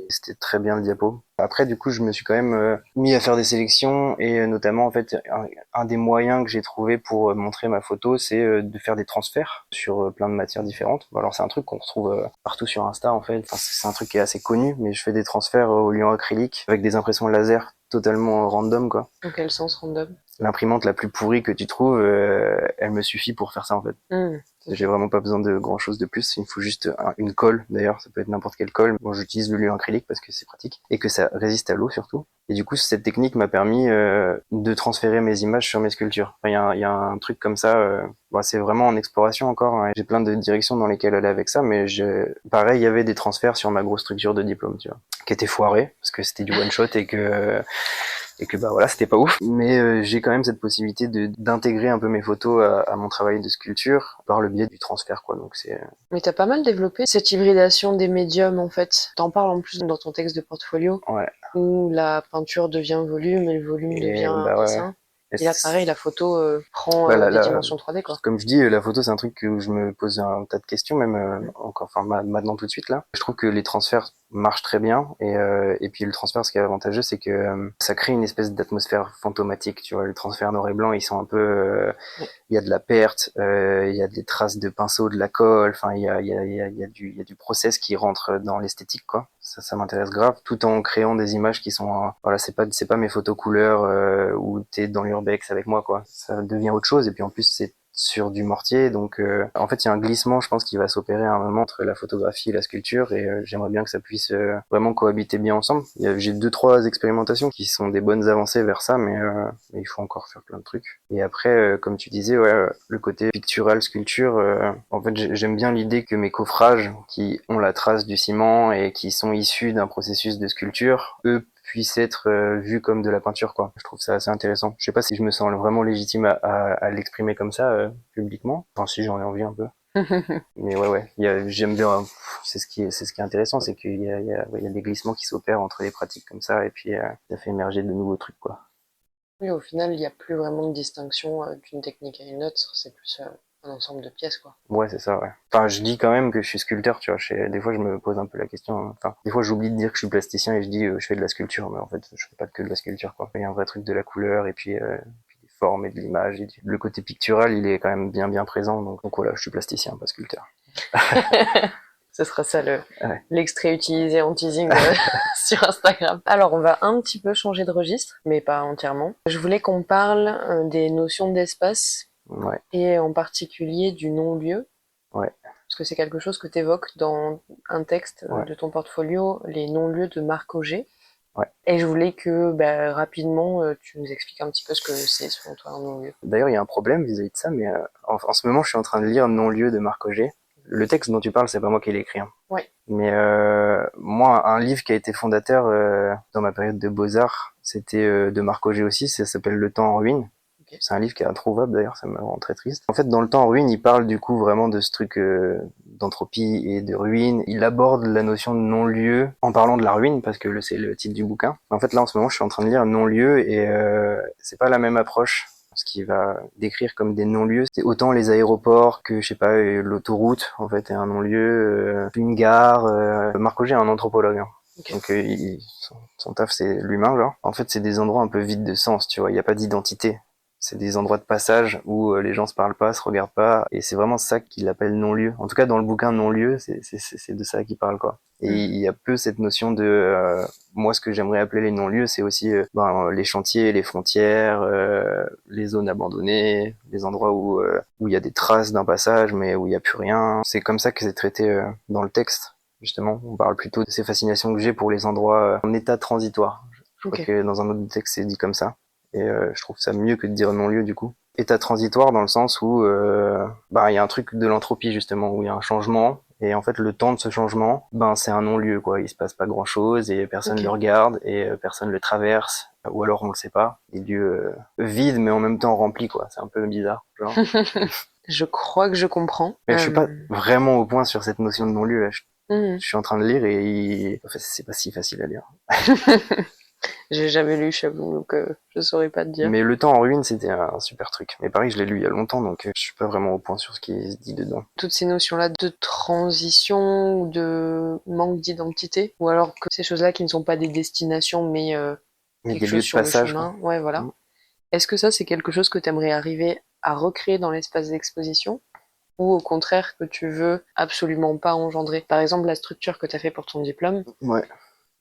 c'était très bien le diapo. Après, du coup, je me suis quand même mis à faire des sélections et notamment, en fait, un des moyens que j'ai trouvé pour montrer ma photo, c'est de faire des transferts sur plein de matières différentes. Bon, alors, c'est un truc qu'on retrouve partout sur Insta, en fait. Enfin, c'est un truc qui est assez connu, mais je fais des transferts au liant acrylique avec des impressions laser totalement random, quoi. Dans quel sens random? L'imprimante la plus pourrie que tu trouves, elle me suffit pour faire ça en fait. J'ai vraiment pas besoin de grand chose de plus. Il me faut juste une colle. D'ailleurs, ça peut être n'importe quelle colle. Bon, j'utilise le lieu acrylique parce que c'est pratique et que ça résiste à l'eau surtout. Et du coup, cette technique m'a permis de transférer mes images sur mes sculptures. Enfin, il y a un truc comme ça. Bon, c'est vraiment en exploration encore, hein. J'ai plein de directions dans lesquelles aller avec ça, mais pareil, il y avait des transferts sur ma grosse structure de diplôme, tu vois, qui était foirée parce que c'était du one shot et que bah voilà c'était pas ouf mais j'ai quand même cette possibilité de d'intégrer un peu mes photos à mon travail de sculpture par le biais du transfert quoi donc c'est Mais t'as pas mal développé cette hybridation des médiums, en fait. T'en parles en plus dans ton texte de portfolio, ouais où la peinture devient volume et le volume et devient bah ouais dessin. Et là, pareil, la photo prend des dimensions 3D, quoi. Comme je dis, la photo, c'est un truc où je me pose un tas de questions, même encore, enfin maintenant tout de suite là. Je trouve que les transferts marchent très bien, et puis le transfert, ce qui est avantageux, c'est que ça crée une espèce d'atmosphère fantomatique. Tu vois, les transferts noir et blanc, ils sont un peu, il y a de la perte, il y a des traces de pinceau, de la colle, enfin il y a du process qui rentre dans l'esthétique, quoi. Ça m'intéresse grave, tout en créant des images qui sont, voilà, c'est pas mes photos couleurs où t'es dans l'urbex avec moi, quoi. Ça devient autre chose, et puis en plus c'est sur du mortier, donc en fait il y a un glissement, je pense, qui va s'opérer à un moment entre la photographie et la sculpture, et j'aimerais bien que ça puisse vraiment cohabiter bien ensemble. J'ai 2-3 expérimentations qui sont des bonnes avancées vers ça, mais il faut encore faire plein de trucs. Et après, comme tu disais, ouais, le côté pictural, sculpture, en fait j'aime bien l'idée que mes coffrages qui ont la trace du ciment et qui sont issus d'un processus de sculpture, eux puisse être vu comme de la peinture, quoi. Je trouve ça assez intéressant. Je sais pas si je me sens vraiment légitime à l'exprimer comme ça publiquement. Enfin, si j'en ai envie un peu. Mais ouais, j'aime bien. C'est ce qui est intéressant, c'est qu'il y a des glissements qui s'opèrent entre les pratiques comme ça, et puis ça fait émerger de nouveaux trucs, quoi. Oui, au final, il n'y a plus vraiment de distinction d'une technique à une autre. C'est plus un ensemble de pièces, quoi. Ouais, c'est ça, ouais. Enfin, je dis quand même que je suis sculpteur, tu vois. Des fois, je me pose un peu la question. Enfin, des fois, j'oublie de dire que je suis plasticien et je dis je fais de la sculpture, mais en fait, je fais pas que de la sculpture, quoi. Il y a un vrai truc de la couleur, et puis des formes et de l'image. Le côté pictural, il est quand même bien présent. Donc voilà, je suis plasticien, pas sculpteur. Ce sera ça Ouais. l'extrait utilisé en teasing sur Instagram. Alors, on va un petit peu changer de registre, mais pas entièrement. Je voulais qu'on parle des notions d'espace, Ouais. et en particulier du non-lieu. Ouais. Parce que c'est quelque chose que tu évoques dans un texte de ton portfolio, les non-lieux de Marc Auger. Ouais. Et je voulais que rapidement tu nous expliques un petit peu ce que c'est selon toi un non-lieu. D'ailleurs, il y a un problème vis-à-vis de ça, mais en ce moment, je suis en train de lire Non-lieu de Marc Auger. Le texte dont tu parles, c'est pas moi qui l'ai écrit. Hein. Ouais. Mais moi, un livre qui a été fondateur dans ma période de Beaux-Arts, c'était de Marc Auger aussi, ça s'appelle Le temps en ruine. Okay. C'est un livre qui est introuvable d'ailleurs, ça me rend très triste. En fait, dans Le temps en ruine, il parle du coup vraiment de ce truc d'entropie et de ruine. Il aborde la notion de non-lieu en parlant de la ruine, parce que c'est le titre du bouquin. En fait, là, en ce moment, je suis en train de lire Non-lieu, et c'est pas la même approche. Ce qui va décrire comme des non-lieux, c'est autant les aéroports que, je sais pas, l'autoroute, en fait, est un non-lieu, une gare. Marc Auger est un anthropologue, hein. Okay. Donc son taf, c'est l'humain, genre. En fait, c'est des endroits un peu vides de sens, tu vois. Il n'y a pas d'identité. C'est des endroits de passage où les gens se parlent pas, se regardent pas, et c'est vraiment ça qu'il appelle non-lieu. En tout cas, dans le bouquin non-lieu, c'est de ça qu'il parle, quoi. Et il y a peu cette notion de moi, ce que j'aimerais appeler les non-lieux, c'est aussi les chantiers, les frontières, les zones abandonnées, les endroits où il y a des traces d'un passage, mais où il y a plus rien. C'est comme ça que c'est traité dans le texte. Justement, on parle plutôt de ces fascinations que j'ai pour les endroits en état transitoire. Je crois que dans un autre texte, c'est dit comme ça. Et je trouve ça mieux que de dire non-lieu, du coup. État transitoire dans le sens où y a un truc de l'entropie, justement, où il y a un changement. Et en fait, le temps de ce changement, c'est un non-lieu, quoi. Il se passe pas grand-chose et personne le regarde et personne le traverse. Ou alors on le sait pas. Des lieux vides mais en même temps remplis, quoi. C'est un peu bizarre, genre. Je crois que je comprends. Mais je suis pas vraiment au point sur cette notion de non-lieu, là. Je suis en train de lire et enfin, c'est pas si facile à lire. J'ai jamais lu Chablon, donc je saurais pas te dire. Mais Le temps en ruine, c'était un super truc. Mais pareil, je l'ai lu il y a longtemps, donc je suis pas vraiment au point sur ce qui se dit dedans. Toutes ces notions-là de transition ou de manque d'identité, ou alors que ces choses-là qui ne sont pas des destinations, mais quelque chose sur le chemin. Ouais, voilà. Est-ce que ça, c'est quelque chose que tu aimerais arriver à recréer dans l'espace d'exposition, ou au contraire que tu veux absolument pas engendrer? Par exemple, la structure que tu as fait pour ton diplôme. Ouais.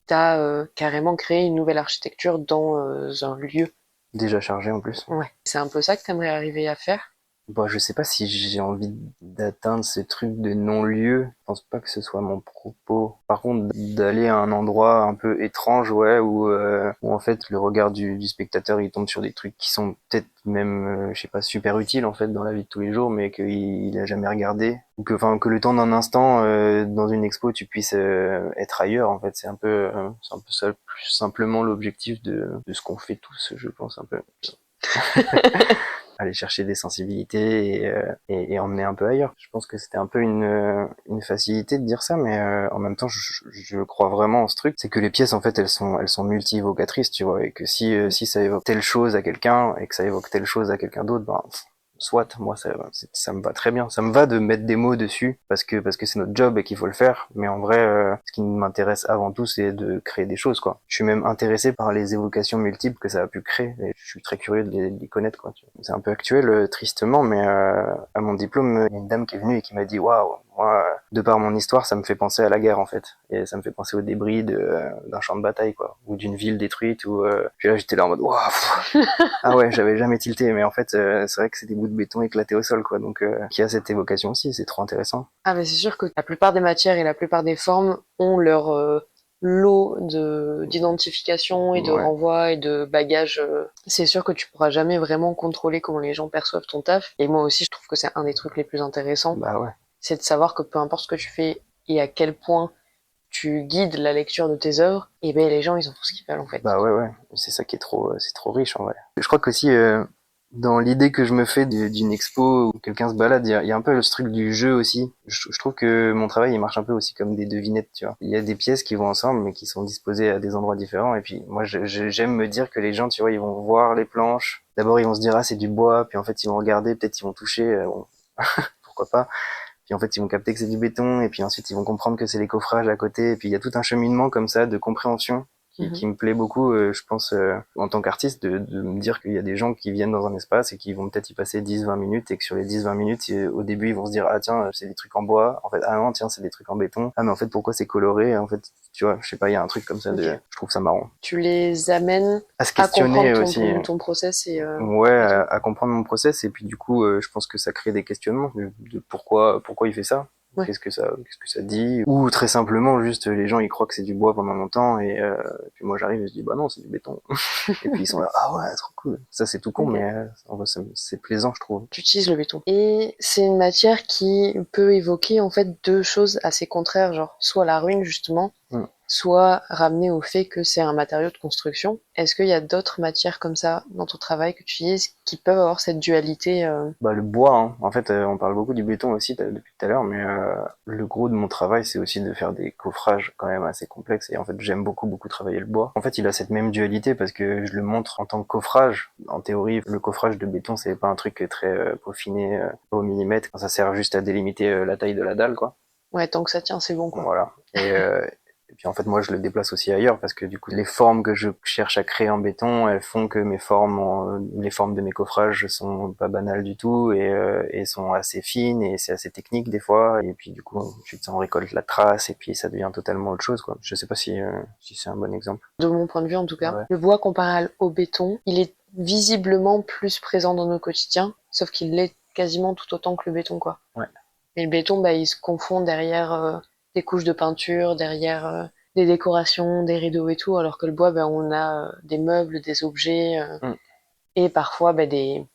T'as carrément créé une nouvelle architecture dans un lieu. Déjà chargé en plus. Ouais. C'est un peu ça que t'aimerais arriver à faire? Je sais pas si j'ai envie d'atteindre ce truc de non-lieu. Je pense pas que ce soit mon propos. Par contre, d'aller à un endroit un peu étrange, ouais, où en fait le regard du spectateur il tombe sur des trucs qui sont peut-être même, je sais pas, super utiles en fait dans la vie de tous les jours, mais qu'il a jamais regardé. Ou que le temps d'un instant dans une expo tu puisses être ailleurs. En fait, c'est un peu ça, plus simplement l'objectif de ce qu'on fait tous, je pense un peu. aller chercher des sensibilités et emmener un peu ailleurs. Je pense que c'était un peu une facilité de dire ça, mais en même temps, je crois vraiment en ce truc, c'est que les pièces en fait elles sont multi-évocatrices, tu vois, et que si ça évoque telle chose à quelqu'un et que ça évoque telle chose à quelqu'un d'autre, ben soit, moi ça me va très bien. Ça me va de mettre des mots dessus parce que c'est notre job et qu'il faut le faire. Mais en vrai, ce qui m'intéresse avant tout, c'est de créer des choses, quoi. Je suis même intéressé par les évocations multiples que ça a pu créer. Et je suis très curieux de les connaître, quoi. C'est un peu actuel, tristement, mais à mon diplôme, il y a une dame qui est venue et qui m'a dit, waouh, moi, de par mon histoire, ça me fait penser à la guerre, en fait. Et ça me fait penser aux débris d'un champ de bataille, quoi, ou d'une ville détruite. Ou puis là, j'étais là en mode, waouh. Ah ouais, j'avais jamais tilté, mais en fait, c'est vrai que c'est des bouts de béton éclatés au sol, quoi. Donc, qui a cette évocation aussi, c'est trop intéressant. Ah, mais c'est sûr que la plupart des matières et la plupart des formes ont leur lot d'identification et de Ouais, renvoi et de bagages. C'est sûr que tu pourras jamais vraiment contrôler comment les gens perçoivent ton taf. Et moi aussi, je trouve que c'est un des trucs les plus intéressants. bah ouais, C'est de savoir que peu importe ce que tu fais et à quel point tu guides la lecture de tes œuvres, et ben les gens, ils en font ce qu'ils veulent, en fait. bah ouais, ouais. C'est ça qui est c'est trop riche, en vrai. Je crois qu'aussi, dans l'idée que je me fais d'une expo où quelqu'un se balade, il y a un peu ce truc du jeu aussi. Je trouve que mon travail, il marche un peu aussi comme des devinettes, tu vois. Il y a des pièces qui vont ensemble, mais qui sont disposées à des endroits différents. Et puis, moi, j'aime me dire que les gens, tu vois, ils vont voir les planches. D'abord, ils vont se dire, ah, c'est du bois. Puis en fait, ils vont regarder, peut-être ils vont toucher. Bon, pourquoi pas. Puis en fait, ils vont capter que c'est du béton. Et puis ensuite, ils vont comprendre que c'est les coffrages à côté. Et puis, il y a tout un cheminement comme ça de compréhension qui me plaît beaucoup, je pense, en tant qu'artiste, de me dire qu'il y a des gens qui viennent dans un espace et qui vont peut-être y passer 10-20 minutes et que sur les 10-20 minutes, au début, ils vont se dire, ah tiens, c'est des trucs en bois, en fait, ah non, tiens, c'est des trucs en béton, ah mais en fait, pourquoi c'est coloré, en fait, tu vois, je sais pas, il y a un truc comme ça Ok. je trouve ça marrant. Tu les amènes À se à comprendre questionner aussi, ton process ouais, et tout. à comprendre mon process et puis du coup, je pense que ça crée des questionnements de pourquoi il fait ça. Ouais. Qu'est-ce que ça dit? Ou très simplement, juste, les gens, ils croient que c'est du bois pendant longtemps puis moi j'arrive et je dis, bah non, c'est du béton. Et puis ils sont là, ah ouais, trop cool. Ça c'est tout con, Ok. mais en vrai, c'est plaisant, je trouve. Tu utilises le béton. Et c'est une matière qui peut évoquer en fait deux choses assez contraires, genre soit la ruine justement, Mm. soit ramener au fait que c'est un matériau de construction. Est-ce qu'il y a d'autres matières comme ça dans ton travail que tu utilises qui peuvent avoir cette dualité Bah le bois, hein. En fait, on parle beaucoup du béton aussi depuis tout à l'heure, mais le gros de mon travail, c'est aussi de faire des coffrages quand même assez complexes. Et en fait, j'aime beaucoup travailler le bois. En fait, il a cette même dualité parce que je le montre en tant que coffrage. En théorie, le coffrage de béton, c'est pas un truc très peaufiné au millimètre. Ça sert juste à délimiter la taille de la dalle, quoi. Ouais, tant que ça tient, c'est bon quoi. Voilà. Et puis en fait moi je le déplace aussi ailleurs parce que du coup les formes que je cherche à créer en béton, elles font que les formes de mes coffrages sont pas banales du tout et sont assez fines et c'est assez technique des fois et puis du coup ensuite on récolte la trace et puis ça devient totalement autre chose, quoi. Je sais pas si c'est un bon exemple. De mon point de vue en tout cas, Ouais. le bois comparé au béton, il est visiblement plus présent dans nos quotidiens, sauf qu'il l'est quasiment tout autant que le béton quoi. Ouais. Et le béton, bah, il se confond derrière des couches de peinture, derrière des décorations, des rideaux et tout, alors que le bois, bah, on a des meubles, des objets Mm. et parfois bah, Ouais,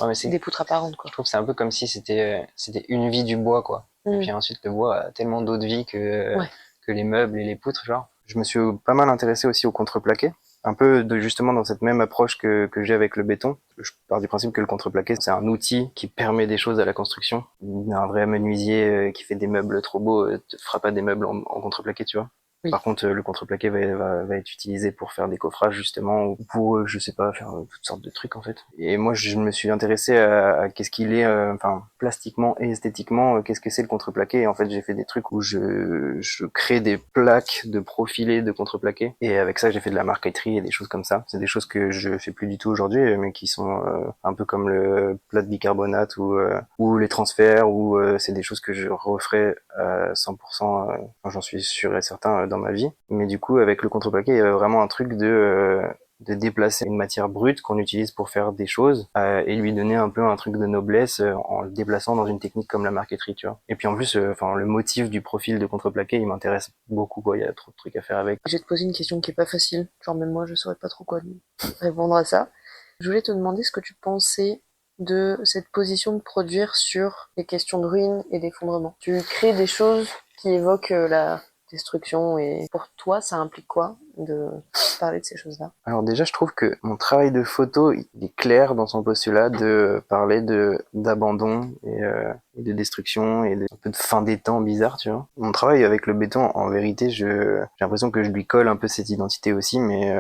mais des poutres apparentes, je quoi. trouve que c'est un peu comme si c'était une vie du bois, quoi. Et Mm. puis ensuite le bois a tellement d'autres vies Ouais. que les meubles et les poutres, genre. Je me suis pas mal intéressé aussi au contreplaqué, un peu justement dans cette même approche que j'ai avec le béton. Je pars du principe que le contreplaqué c'est un outil qui permet des choses à la construction. Un vrai menuisier qui fait des meubles trop beaux te fera pas des meubles en contreplaqué, tu vois. Oui. Par contre, le contreplaqué va être utilisé pour faire des coffrages justement, ou pour, je sais pas, faire toutes sortes de trucs en fait. Et moi, je me suis intéressé à qu'est-ce qu'il est, enfin, plastiquement et esthétiquement, qu'est-ce que c'est le contreplaqué. Et en fait, j'ai fait des trucs où je crée des plaques de profilés de contreplaqué. Et avec ça, j'ai fait de la marqueterie et des choses comme ça. C'est des choses que je fais plus du tout aujourd'hui, mais qui sont un peu comme le plat de bicarbonate ou les transferts, ou c'est des choses que je referai 100%, j'en suis sûr et certain dans ma vie. Mais du coup, avec le contreplaqué, il y avait vraiment un truc de déplacer une matière brute qu'on utilise pour faire des choses et lui donner un peu un truc de noblesse en le déplaçant dans une technique comme la marqueterie, tu vois. Et puis en plus, enfin le motif du profil de contreplaqué, il m'intéresse beaucoup, quoi. Il y a trop de trucs à faire avec. Je vais te poser une question qui est pas facile, genre même moi je saurais pas trop quoi répondre à ça. Je voulais te demander ce que tu pensais de cette position de produire sur les questions de ruine et d'effondrement. Tu crées des choses qui évoquent d'autodestruction. Et pour toi, ça implique quoi de parler de ces choses-là? Alors déjà, je trouve que mon travail de photo, il est clair dans son postulat de parler d'abandon et de destruction et un peu de fin des temps bizarre, tu vois. Mon travail avec le béton, en vérité, j'ai l'impression que je lui colle un peu cette identité aussi, mais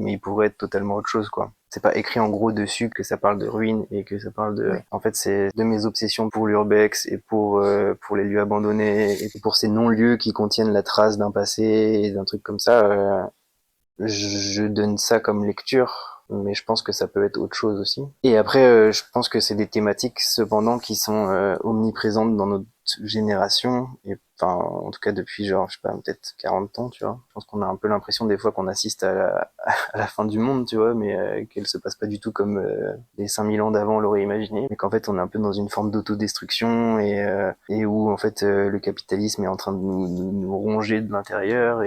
il pourrait être totalement autre chose, quoi. C'est pas écrit en gros dessus que ça parle de ruines et que ça parle de... Ouais. En fait, c'est de mes obsessions pour l'urbex et pour les lieux abandonnés et pour ces non-lieux qui contiennent la trace d'un passé et d'un truc comme ça. Je donne ça comme lecture, mais je pense que ça peut être autre chose aussi. Et après, je pense que c'est des thématiques cependant qui sont omniprésentes dans notre génération, et enfin, en tout cas depuis genre, je sais pas, peut-être 40 ans, tu vois. Je pense qu'on a un peu l'impression des fois qu'on assiste à la fin du monde, tu vois, mais qu'elle se passe pas du tout comme les 5000 ans d'avant l'auraient imaginé, mais qu'en fait on est un peu dans une forme d'autodestruction et où en fait le capitalisme est en train de nous ronger de l'intérieur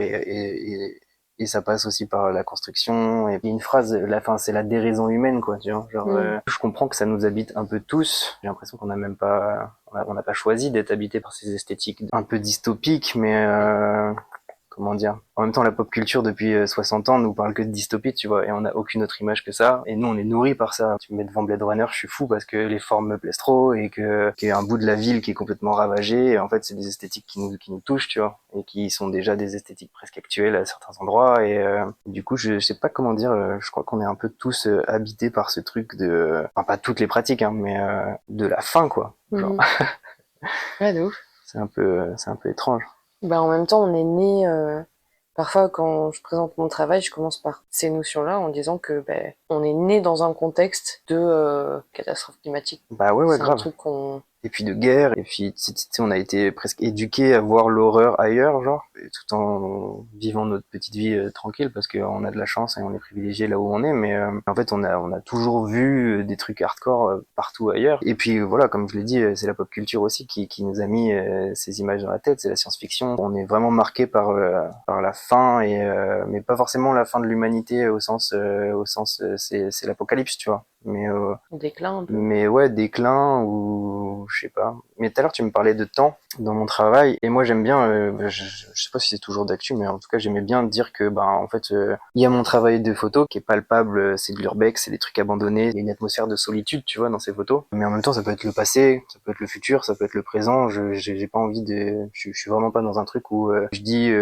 et ça passe aussi par la construction. Et une phrase, la fin, c'est la déraison humaine, quoi, tu vois. Genre, je comprends que ça nous habite un peu tous. J'ai l'impression qu'on n'a même pas, on n'a pas choisi d'être habité par ces esthétiques un peu dystopiques, mais comment dire. En même temps, la pop culture depuis 60 ans nous parle que de dystopie, tu vois, et on n'a aucune autre image que ça. Et nous, on est nourris par ça. Tu me mets devant Blade Runner, je suis fou parce que les formes me plaisent trop et qu'il y a un bout de la ville qui est complètement ravagé. Et en fait, c'est des esthétiques qui nous touchent, tu vois, et qui sont déjà des esthétiques presque actuelles à certains endroits. Et du coup, je sais pas comment dire. Je crois qu'on est un peu tous habités par ce truc de, enfin pas toutes les pratiques, hein, mais de la faim, quoi. Genre, Ouais, de ouf. c'est un peu étrange. Bah, en même temps, on est né. Parfois, quand je présente mon travail, je commence par ces notions-là en disant que on est né dans un contexte de catastrophe climatique. Bah ouais, C'est un grave. truc qu'on... Et puis de guerre, et puis tu sais, on a été presque éduqués à voir l'horreur ailleurs, genre, et tout en vivant notre petite vie tranquille, parce qu'on a de la chance et on est privilégié là où on est, mais en fait on a toujours vu des trucs hardcore partout ailleurs. Et puis voilà, comme je l'ai dit, c'est la pop culture aussi qui nous a mis ces images dans la tête, c'est la science-fiction. On est vraiment marqué par la fin, mais pas forcément la fin de l'humanité au sens c'est l'apocalypse, tu vois. déclin un peu. Mais ouais, déclin ou je sais pas. Mais tout à l'heure tu me parlais de temps dans mon travail et moi j'aime bien, je sais pas si c'est toujours d'actu, mais en tout cas j'aimais bien dire que en fait il y a mon travail de photo qui est palpable, c'est de l'urbex, c'est des trucs abandonnés, il y a une atmosphère de solitude, tu vois, dans ces photos. Mais en même temps ça peut être le passé, ça peut être le futur, ça peut être le présent. J'ai pas envie de, je suis vraiment pas dans un truc où je dis,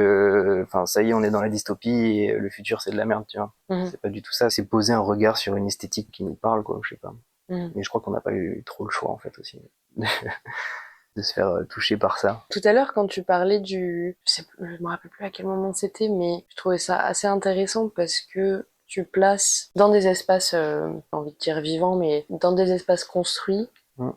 enfin ça y est on est dans la dystopie et le futur c'est de la merde, tu vois. C'est pas du tout ça, c'est poser un regard sur une esthétique qui nous parle, quoi, je sais pas. Mais je crois qu'on n'a pas eu trop le choix, en fait, aussi, de se faire toucher par ça. Tout à l'heure, quand tu parlais je me rappelle plus à quel moment c'était, mais je trouvais ça assez intéressant parce que tu places dans des espaces, j'ai envie de dire vivants, mais dans des espaces construits,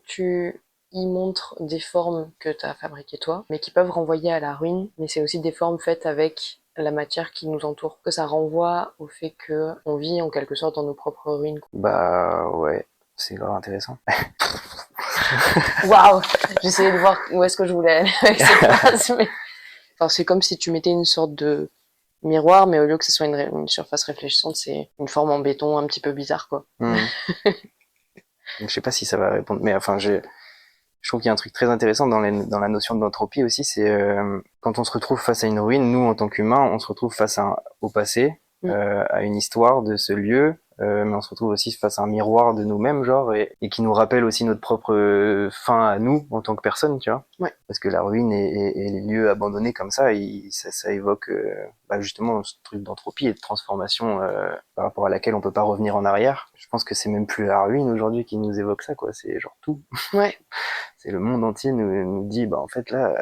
tu y montres des formes que tu as fabriquées toi, mais qui peuvent renvoyer à la ruine, mais c'est aussi des formes faites avec la matière qui nous entoure, que ça renvoie au fait que on vit en quelque sorte dans nos propres ruines. Bah ouais, c'est grave intéressant. Waouh, j'essayais de voir où est-ce que je voulais aller avec cette phrase, mais enfin, c'est comme si tu mettais une sorte de miroir, mais au lieu que ce soit une surface réfléchissante, c'est une forme en béton un petit peu bizarre, quoi. Je sais pas si ça va répondre, mais enfin, je trouve qu'il y a un truc très intéressant dans la notion d'entropie aussi, c'est quand on se retrouve face à une ruine, nous en tant qu'humains, on se retrouve face au passé, à une histoire de ce lieu, mais on se retrouve aussi face à un miroir de nous-mêmes, genre, et qui nous rappelle aussi notre propre fin à nous en tant que personne, tu vois. Ouais. Parce que la ruine et les lieux abandonnés comme ça, ça évoque justement ce truc d'entropie et de transformation par rapport à laquelle on peut pas revenir en arrière. Je pense que c'est même plus la ruine aujourd'hui qui nous évoque ça, quoi. C'est genre tout. Ouais. C'est le monde entier nous dit, en fait là,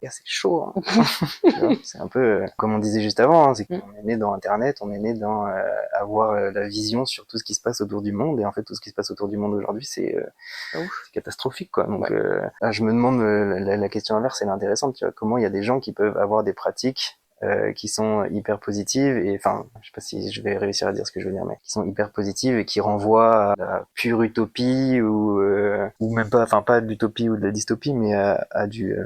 c'est chaud. Hein. C'est un peu comme on disait juste avant, hein, c'est qu'on est né dans Internet, on est né dans avoir la vision sur tout ce qui se passe autour du monde, et en fait tout ce qui se passe autour du monde aujourd'hui, c'est catastrophique, quoi. Donc je me demande, la question inverse, elle est intéressante, tu vois, comment il y a des gens qui peuvent avoir des pratiques qui sont hyper positives et enfin je sais pas si je vais réussir à dire ce que je veux dire, mais qui sont hyper positives et qui renvoient à la pure utopie ou même pas, enfin pas d'utopie ou de la dystopie, mais à du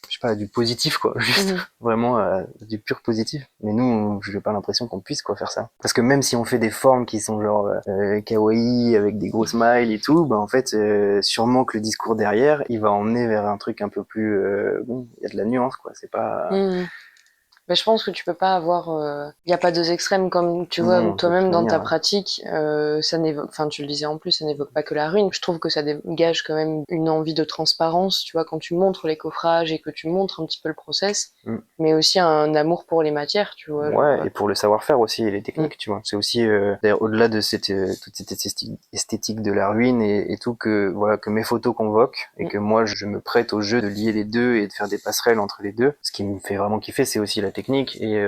je sais pas, du positif, quoi, juste vraiment du pur positif. Mais nous, j'ai pas l'impression qu'on puisse quoi faire ça, parce que même si on fait des formes qui sont genre kawaii avec des gros smiles et tout, en fait sûrement que le discours derrière il va emmener vers un truc un peu plus bon, il y a de la nuance, quoi, c'est pas Mais je pense que tu peux pas avoir, y a pas deux extrêmes comme tu vois Non, de toute toi-même dans ta manière. pratique, ça n'évoque, enfin tu le disais en plus, ça n'évoque pas que la ruine. Je trouve que ça dégage quand même une envie de transparence, tu vois, quand tu montres les coffrages et que tu montres un petit peu le process, Mm. mais aussi un amour pour les matières, tu vois, genre. Ouais, et pour le savoir-faire aussi, et les Mm. techniques, tu vois. C'est aussi, d'ailleurs, au-delà de toute cette esthétique de la ruine et tout, que, voilà, que mes photos convoquent, et Mm. que moi, je me prête au jeu de lier les deux et de faire des passerelles entre les deux. Ce qui me fait vraiment kiffer, c'est aussi la technique et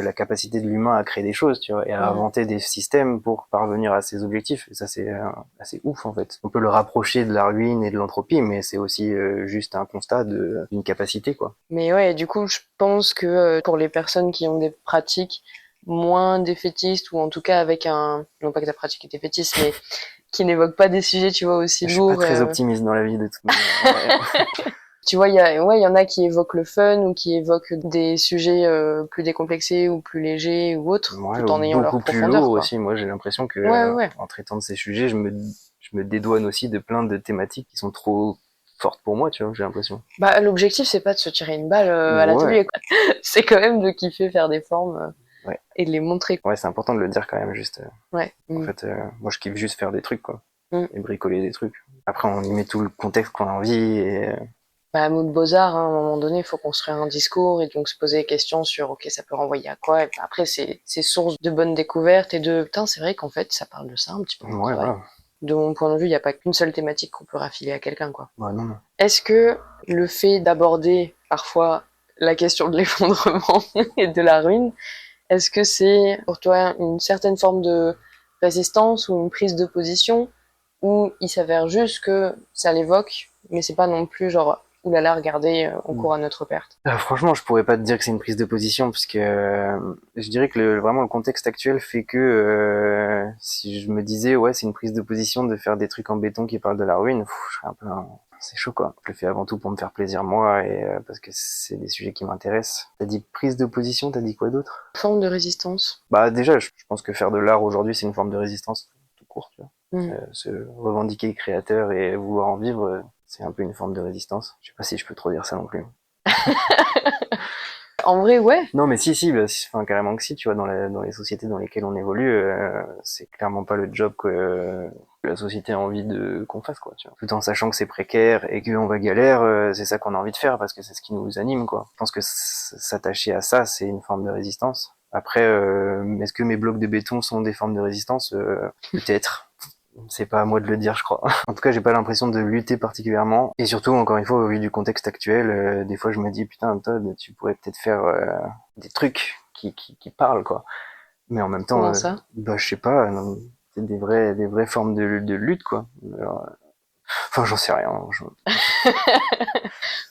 la capacité de l'humain à créer des choses, tu vois, et à Mm. inventer des systèmes pour parvenir à ses objectifs. Et ça, c'est assez ouf, en fait. On peut le rapprocher de la ruine et de l'entropie, mais c'est aussi juste un constat d'une capacité, quoi. Mais ouais, du coup, je pense que pour les personnes qui ont des pratiques moins défaitistes, ou en tout cas avec un, non pas que ta pratique est défaitiste, mais qui n'évoquent pas des sujets, tu vois, aussi Je suis pas lourds. très optimiste dans la vie, de toute manière. Tu vois, il y en a qui évoquent le fun ou qui évoquent des sujets plus décomplexés ou plus légers ou autres, Ouais, tout ou en ayant leur beaucoup plus lourd profondeur, quoi. aussi. Moi, j'ai l'impression que Ouais, ouais. en traitant de ces sujets, je me dédouane aussi de plein de thématiques qui sont trop fortes pour moi, tu vois, j'ai l'impression. Bah, l'objectif, c'est pas de se tirer une balle à Ouais, l'atelier, quoi. C'est quand même de kiffer faire des formes ouais, et de les montrer, quoi. ouais, c'est important de le dire quand même, juste. Ouais. En Mm. fait, moi, je kiffe juste faire des trucs, quoi, Mm. et bricoler des trucs. Après, on y met tout le contexte qu'on a envie, et Bah, à mots de Beaux-Arts, hein, à un moment donné, il faut construire un discours et donc se poser des questions sur, ok, ça peut renvoyer à quoi? Et puis après, c'est source de bonnes découvertes et de, putain, c'est vrai qu'en fait, ça parle de ça un petit peu mon ouais, travail. voilà. De mon point de vue, il n'y a pas qu'une seule thématique qu'on peut raffiler à quelqu'un, quoi. Ouais, non, non. Est-ce que le fait d'aborder parfois la question de l'effondrement et de la ruine, est-ce que c'est pour toi une certaine forme de résistance ou une prise de position, ou il s'avère juste que ça l'évoque, mais c'est pas non plus genre oulala, regardez, on court à notre perte. Franchement, je pourrais pas te dire que c'est une prise de position, parce que je dirais que vraiment le contexte actuel fait que si je me disais ouais c'est une prise de position de faire des trucs en béton qui parlent de la ruine, je serais un peu c'est chaud quoi. Je le fais avant tout pour me faire plaisir moi et parce que c'est des sujets qui m'intéressent. T'as dit prise de position, t'as dit quoi d'autre? Forme de résistance. Bah déjà, je pense que faire de l'art aujourd'hui c'est une forme de résistance tout court, tu vois. Mm. Se revendiquer créateur et vouloir en vivre, c'est un peu une forme de résistance. Je sais pas si je peux trop dire ça non plus. En vrai, ouais. Non, mais si, bah, enfin, carrément que si, tu vois, dans les sociétés dans lesquelles on évolue, c'est clairement pas le job que la société a envie qu'on fasse, quoi, tu vois. Tout en sachant que c'est précaire et qu'on va galère, c'est ça qu'on a envie de faire parce que c'est ce qui nous anime, quoi. Je pense que s'attacher à ça, c'est une forme de résistance. Après, est-ce que mes blocs de béton sont des formes de résistance? Peut-être. C'est pas à moi de le dire, je crois. En tout cas, j'ai pas l'impression de lutter particulièrement. Et surtout, encore une fois, au vu du contexte actuel, des fois, je me dis, putain, Todd, tu pourrais peut-être faire des trucs qui parlent, quoi. Mais en même temps, Comment ça? bah, je sais pas, c'est des vraies formes de lutte, quoi. Alors, enfin, j'en sais rien.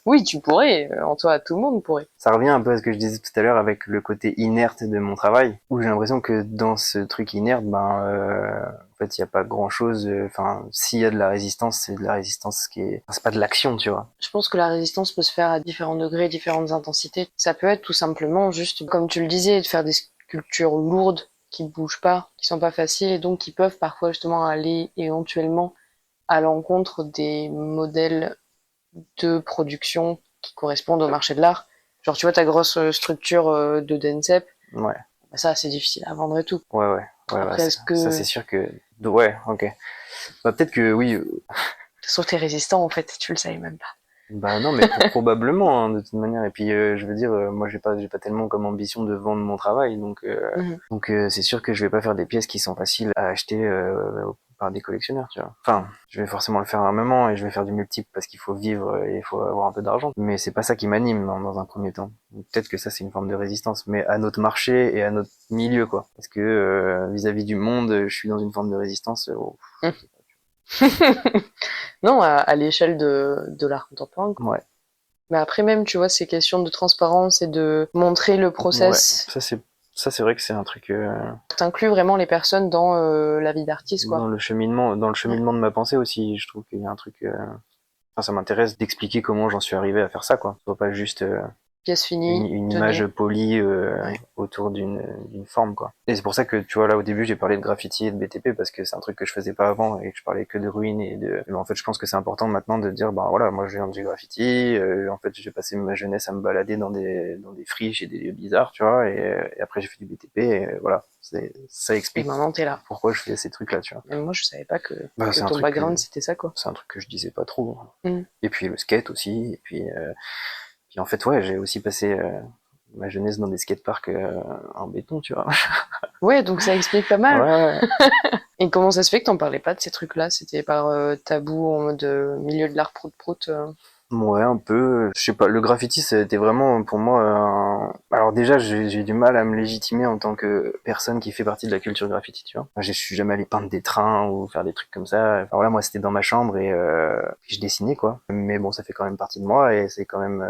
Oui, tu pourrais. En toi, tout le monde pourrait. Ça revient un peu à ce que je disais tout à l'heure avec le côté inerte de mon travail, où j'ai l'impression que dans ce truc inerte, en fait, il n'y a pas grand-chose. Enfin, s'il y a de la résistance, c'est de la résistance qui est, enfin, c'est pas de l'action, tu vois. Je pense que la résistance peut se faire à différents degrés, différentes intensités. Ça peut être tout simplement juste, comme tu le disais, de faire des sculptures lourdes qui bougent pas, qui sont pas faciles et donc qui peuvent parfois justement aller éventuellement à l'encontre des modèles de production qui correspondent au marché de l'art. Genre, tu vois, ta grosse structure de Densep, Ouais, bah ça, c'est difficile à vendre et tout. ouais, Après, est-ce ça que c'est sûr que, ouais, ok. Bah peut-être que oui. soit t'es résistant, en fait, tu le savais même pas. Bah non, mais probablement hein, de toute manière. Et puis je veux dire, moi j'ai pas tellement comme ambition de vendre mon travail, Mhm. donc c'est sûr que je vais pas faire des pièces qui sont faciles à acheter par des collectionneurs, tu vois. Enfin, je vais forcément le faire à un moment et je vais faire du multiple parce qu'il faut vivre et il faut avoir un peu d'argent. Mais c'est pas ça qui m'anime dans un premier temps. Donc, peut-être que ça c'est une forme de résistance, mais à notre marché et à notre milieu, quoi. Parce que vis-à-vis du monde, je suis dans une forme de résistance. Non, à l'échelle de l'art contemporain. Ouais, Mais après même, tu vois, ces questions de transparence et de montrer le ouais. process, Ça c'est vrai que c'est un truc. t'inclus vraiment les personnes dans la vie d'artiste, quoi. Dans le cheminement de ma pensée aussi, je trouve qu'il y a un truc. Enfin, ça m'intéresse d'expliquer comment j'en suis arrivé à faire ça, quoi. Ça soit pas juste Pièce finie, une donnée. image polie Ouais. autour d'une forme, quoi. Et c'est pour ça que, tu vois, là, au début, j'ai parlé de graffiti et de BTP parce que c'est un truc que je faisais pas avant et que je parlais que de ruines et de... Mais en fait, je pense que c'est important maintenant de dire, bah voilà, moi, je viens du graffiti, en fait, j'ai passé ma jeunesse à me balader dans des friches et des lieux bizarres, tu vois, et après, j'ai fait du BTP et voilà. Ça Et explique maintenant, t'es là. pourquoi je fais ces trucs-là, tu vois. Même moi, je savais pas Bah, que ton background, c'était ça, quoi. c'est un truc que je disais pas trop. Mm. Et puis le skate aussi, et puis en fait, ouais, j'ai aussi passé ma jeunesse dans des skateparks en béton, tu vois. Ouais, donc ça explique pas mal. Ouais, Et comment ça se fait que t'en parlais pas de ces trucs-là? C'était par tabou en mode milieu de l'art prout-prout. ouais, un peu. Je sais pas, le graffiti, c'était vraiment pour moi. Alors déjà, j'ai du mal à me légitimer en tant que personne qui fait partie de la culture graffiti, tu vois. Je suis jamais allé peindre des trains ou faire des trucs comme ça. Alors là, moi, c'était dans ma chambre et je dessinais, quoi. Mais bon, ça fait quand même partie de moi et c'est quand même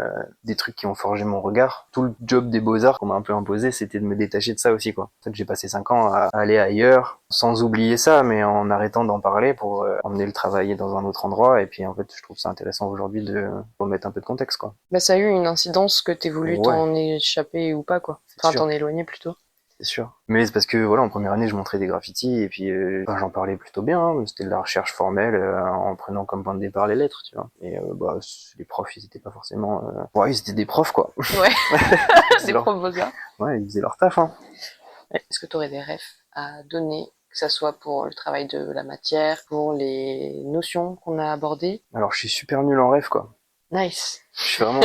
des trucs qui ont forgé mon regard. Tout le job des beaux-arts qu'on m'a un peu imposé, c'était de me détacher de ça aussi, quoi. En fait, j'ai passé 5 ans à aller ailleurs, sans oublier ça, mais en arrêtant d'en parler pour emmener le travailler dans un autre endroit. Et puis, en fait, je trouve ça intéressant aujourd'hui de remettre un peu de contexte, quoi. Bah, ça a eu une incidence que t'aies voulu Ouais, t'en échapper ou pas, quoi. c'est Enfin, sûr, t'en éloigner plutôt. c'est sûr. Mais c'est parce que, voilà, en première année, je montrais des graffitis, et puis enfin, j'en parlais plutôt bien, hein. C'était de la recherche formelle, en prenant comme point de départ les lettres, tu vois. Et bah, les profs, ils étaient pas forcément... Ouais, ils étaient des profs, quoi. Ouais, Ils faisaient des leur... profs beaux-arts. Ouais, ils faisaient leur taf, hein. Est-ce que t'aurais des refs à donner, que ça soit pour le travail de la matière, pour les notions qu'on a abordées? Alors, je suis super nul en rêve, quoi. Nice. Je suis vraiment...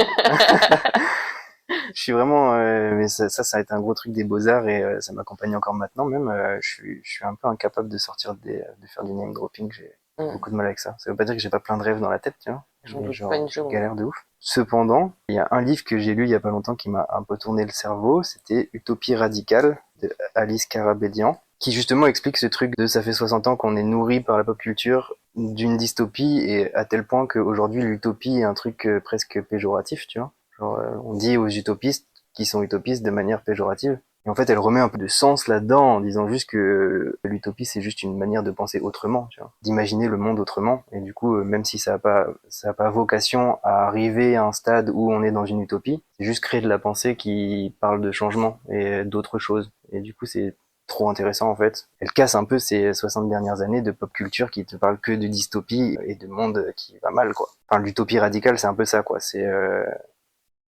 Je suis vraiment, mais ça a été un gros truc des beaux-arts et ça m'accompagne encore maintenant même. Je suis un peu incapable de sortir de faire du name dropping. J'ai Mm. beaucoup de mal avec ça. Ça veut pas dire que j'ai pas plein de rêves dans la tête, tu vois. J'en Mais doute pas genre, une je seconde. galère de ouf. Cependant, il y a un livre que j'ai lu il y a pas longtemps qui m'a un peu tourné le cerveau. C'était Utopie radicale de Alice Karabedian, qui justement explique ce truc de ça fait 60 ans qu'on est nourri par la pop culture d'une dystopie et à tel point qu'aujourd'hui l'utopie est un truc presque péjoratif, tu vois. Genre, on dit aux utopistes qui sont utopistes de manière péjorative. Et en fait, elle remet un peu de sens là-dedans en disant juste que l'utopie, c'est juste une manière de penser autrement, tu vois, d'imaginer le monde autrement. Et du coup, même si ça a pas vocation à arriver à un stade où on est dans une utopie, c'est juste créer de la pensée qui parle de changement et d'autres choses. Et du coup, c'est trop intéressant en fait. Elle casse un peu ces 60 dernières années de pop culture qui te parle que de dystopie et de monde qui va mal, quoi. Enfin, l'utopie radicale, c'est un peu ça, quoi. C'est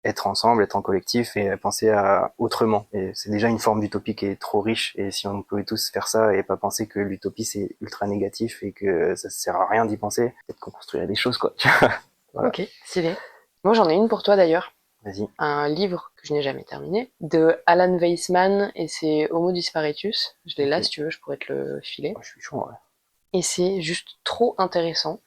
être ensemble, être en collectif et penser à autrement. Et c'est déjà une forme d'utopie qui est trop riche. Et si on pouvait tous faire ça et pas penser que l'utopie c'est ultra négatif et que ça sert à rien d'y penser, peut-être qu'on construirait des choses, quoi. Voilà. Ok, stylé. Moi, j'en ai une pour toi d'ailleurs. Vas-y. Un livre que je n'ai jamais terminé, de Alan Weisman, et c'est Homo Disparitus. Je l'ai là, Ok. si tu veux, je pourrais te le filer. Oh, je suis chaud, ouais. Et c'est juste trop intéressant.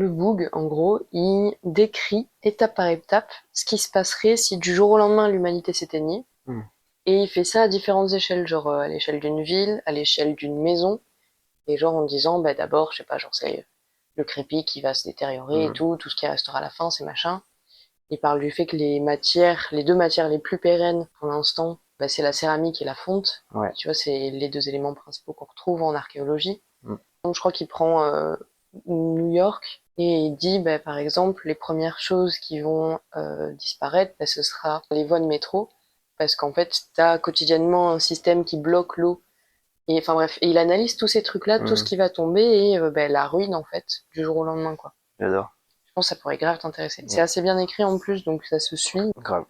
Le book, en gros, il décrit étape par étape ce qui se passerait si du jour au lendemain l'humanité s'éteignait. Hmm. Et il fait ça à différentes échelles, genre à l'échelle d'une ville, à l'échelle d'une maison, et genre en disant, bah d'abord, je sais pas, genre c'est le crépi qui va se détériorer et Hmm. tout ce qui restera à la fin, c'est machin. Il parle du fait que les deux matières les plus pérennes pour l'instant, bah, c'est la céramique et la fonte. Ouais. Tu vois, c'est les deux éléments principaux qu'on retrouve en archéologie. Hmm. Donc je crois qu'il prend New York et il dit, bah, par exemple, les premières choses qui vont disparaître, bah, ce sera les voies de métro, parce qu'en fait, t'as quotidiennement un système qui bloque l'eau. Et enfin bref, et il analyse tous ces trucs-là, tout ce Hmm. qui va tomber et bah, la ruine en fait du jour au lendemain quoi. J'adore. Je pense que ça pourrait grave t'intéresser. C'est Yeah. assez bien écrit en plus, donc ça se suit. Grave.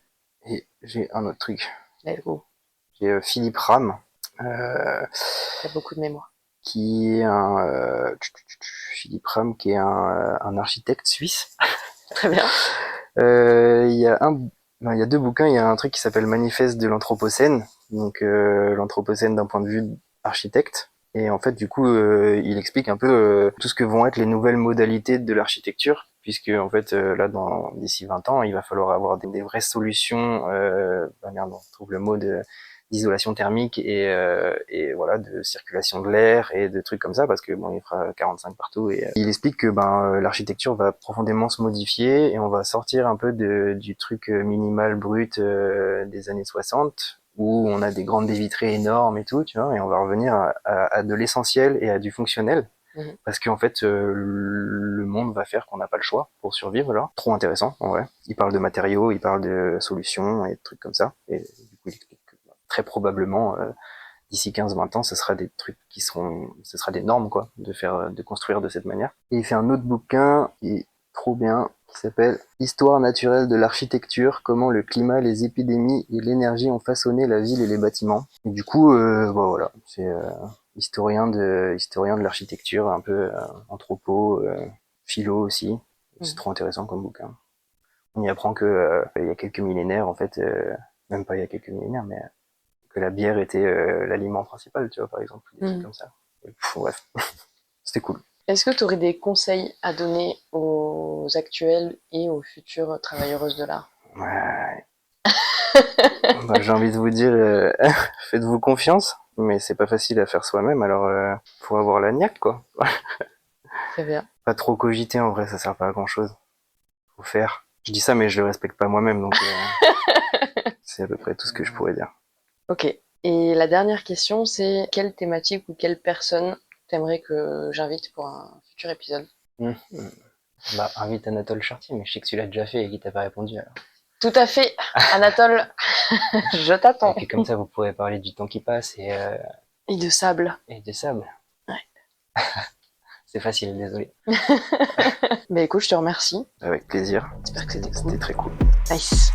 Et j'ai un autre truc. Let's go. J'ai Philippe Ram, euh, T'as beaucoup de mémoire. qui est Philippe Ram, qui est un architecte suisse. Très bien. Il y a non, il y a deux bouquins. Il y a un truc qui s'appelle Manifeste de l'Anthropocène, donc l'Anthropocène d'un point de vue architecte. Et en fait, du coup, il explique un peu tout ce que vont être les nouvelles modalités de l'architecture, puisque en fait, là, d'ici 20 ans, il va falloir avoir des vraies solutions. Merde, on trouve le mot d'isolation thermique et voilà de circulation de l'air et de trucs comme ça parce que bon il fera 45 partout et il explique que l'architecture va profondément se modifier et on va sortir un peu du truc minimal brut des années 60 où on a des grandes baies vitrées énormes et tout, tu vois, et on va revenir à de l'essentiel et à du fonctionnel. Parce qu'en fait, le monde va faire qu'on n'a pas le choix pour survivre là. Trop intéressant, en vrai. Il parle de matériaux, il parle de solutions et de trucs comme ça. Et du coup, il explique que très probablement, d'ici 15-20 ans, ce sera des trucs ce sera des normes, quoi, de construire de cette manière. Et il fait un autre bouquin, qui est trop bien, qui s'appelle Histoire naturelle de l'architecture, comment le climat, les épidémies et l'énergie ont façonné la ville et les bâtiments. Et du coup, voilà, c'est historien de l'architecture, un peu anthropo, philo aussi. C'est trop intéressant comme bouquin. On y apprend que il y a quelques millénaires, en fait, même pas il y a quelques millénaires, mais que la bière était l'aliment principal, tu vois, par exemple, des trucs comme ça. Et, bref, c'était cool. Est-ce que tu aurais des conseils à donner aux actuels et aux futures travailleuses de l'art? Ouais. Bah, j'ai envie de vous dire, faites-vous confiance, mais c'est pas facile à faire soi-même, alors faut avoir la niaque, quoi. Très bien. Pas trop cogiter, en vrai, ça sert pas à grand-chose. Faut faire. Je dis ça, mais je le respecte pas moi-même, donc c'est à peu près tout ce que je pourrais dire. Ok. Et la dernière question, c'est quelle thématique ou quelle personne t'aimerais que j'invite pour un futur épisode? Bah, invite Anatole Chartier, mais je sais que tu l'as déjà fait et qu'il t'a pas répondu, alors. Tout à fait, Anatole, je t'attends. Et puis comme ça, vous pourrez parler du temps qui passe Et de sable. et des sables. Ouais. C'est facile, désolé. Mais écoute, je te remercie. Avec plaisir. J'espère que c'était C'était cool. très cool. Nice.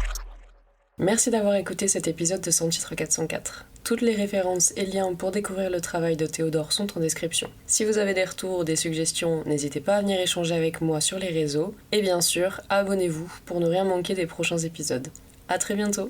Merci d'avoir écouté cet épisode de Sans titre 404. Toutes les références et liens pour découvrir le travail de Théodore sont en description. Si vous avez des retours ou des suggestions, n'hésitez pas à venir échanger avec moi sur les réseaux. Et bien sûr, abonnez-vous pour ne rien manquer des prochains épisodes. À très bientôt!